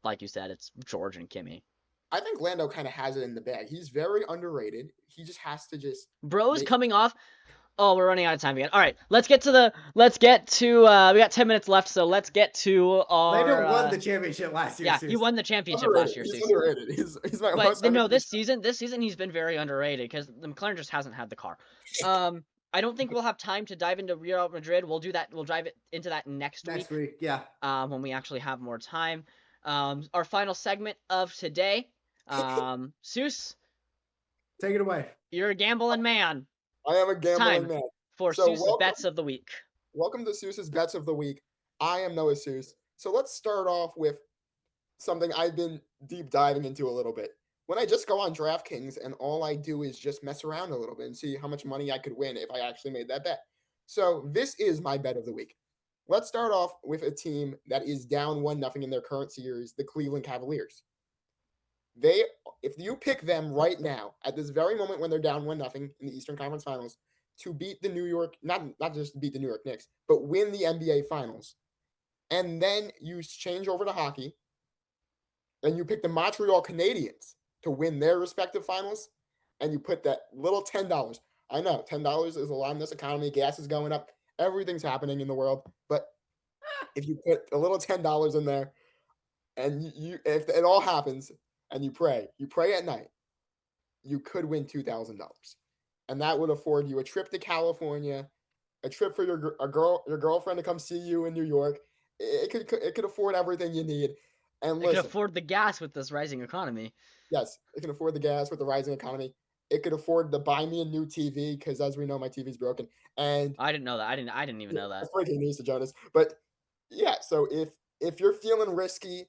like you said, it's George and Kimi. I think Lando kind of has it in the bag. He's very underrated. He just has to just. Bro's coming off. Oh, we're running out of time again. All right, let's get to we got 10 minutes left, so let's get to our. Lando won the championship last year. Yeah, Seuss. he won the championship Underrated. last year. He's Seuss. underrated. He's my But most. no, this season he's been very underrated because the McLaren just hasn't had the car. I don't think we'll have time to dive into Real Madrid. We'll do that. We'll dive into that next week. Yeah. When we actually have more time. Our final segment of today. Seus, take it away. You're a gambling man. I am a gambling man. For Seus' bets of the week. Welcome to Seus's bets of the week. I am Noah Seus. So let's start off with something I've been deep diving into a little bit. When I just go on DraftKings and all I do is just mess around a little bit and see how much money I could win if I actually made that bet. So this is my bet of the week. Let's start off with a team that is down 1-0 in their current series, the Cleveland Cavaliers. If you pick them right now, at this very moment when they're down 1-0 in the Eastern Conference Finals, to beat the New York, not just beat the New York Knicks, but win the NBA Finals, and then you change over to hockey, and you pick the Montreal Canadiens to win their respective finals, and you put that little $10. I know $10 is a lot in this economy. Gas is going up. Everything's happening in the world. But if you put a little $10 in there, and if it all happens, and you pray at night, you could win $2,000, and that would afford you a trip to California, a trip for your girlfriend to come see you in New York. It could afford everything you need. And it could afford the gas with this rising economy. Yes, it can afford the gas with the rising economy. It could afford to buy me a new TV because, as we know, my TV's broken. And I didn't know that. I didn't even know that. Breaking news to Jonas. But yeah, so if you're feeling risky,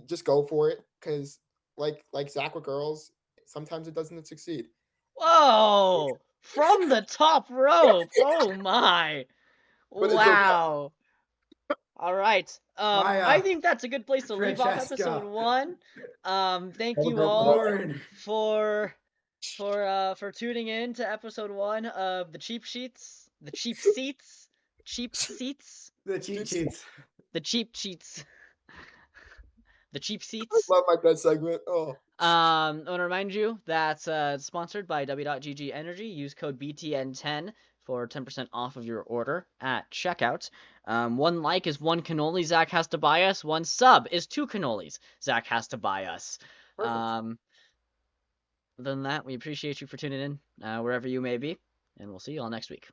just go for it because, like Zach with girls, sometimes it doesn't succeed. Whoa! From the top rope. Oh my! Wow. All right. I think that's a good place to leave off episode 1. Thank you all for tuning in to episode 1 of the Cheap Sheets, the Cheap Seats, the cheap sheets, the cheap cheats, the cheap seats. I love my bet segment. Oh. I want to remind you that's sponsored by W.GG Energy. Use code BTN10 for 10% off of your order at checkout. 1 like is 1 cannoli Zach has to buy us. 1 sub is 2 cannolis Zach has to buy us. Other than that, we appreciate you for tuning in wherever you may be, and we'll see you all next week.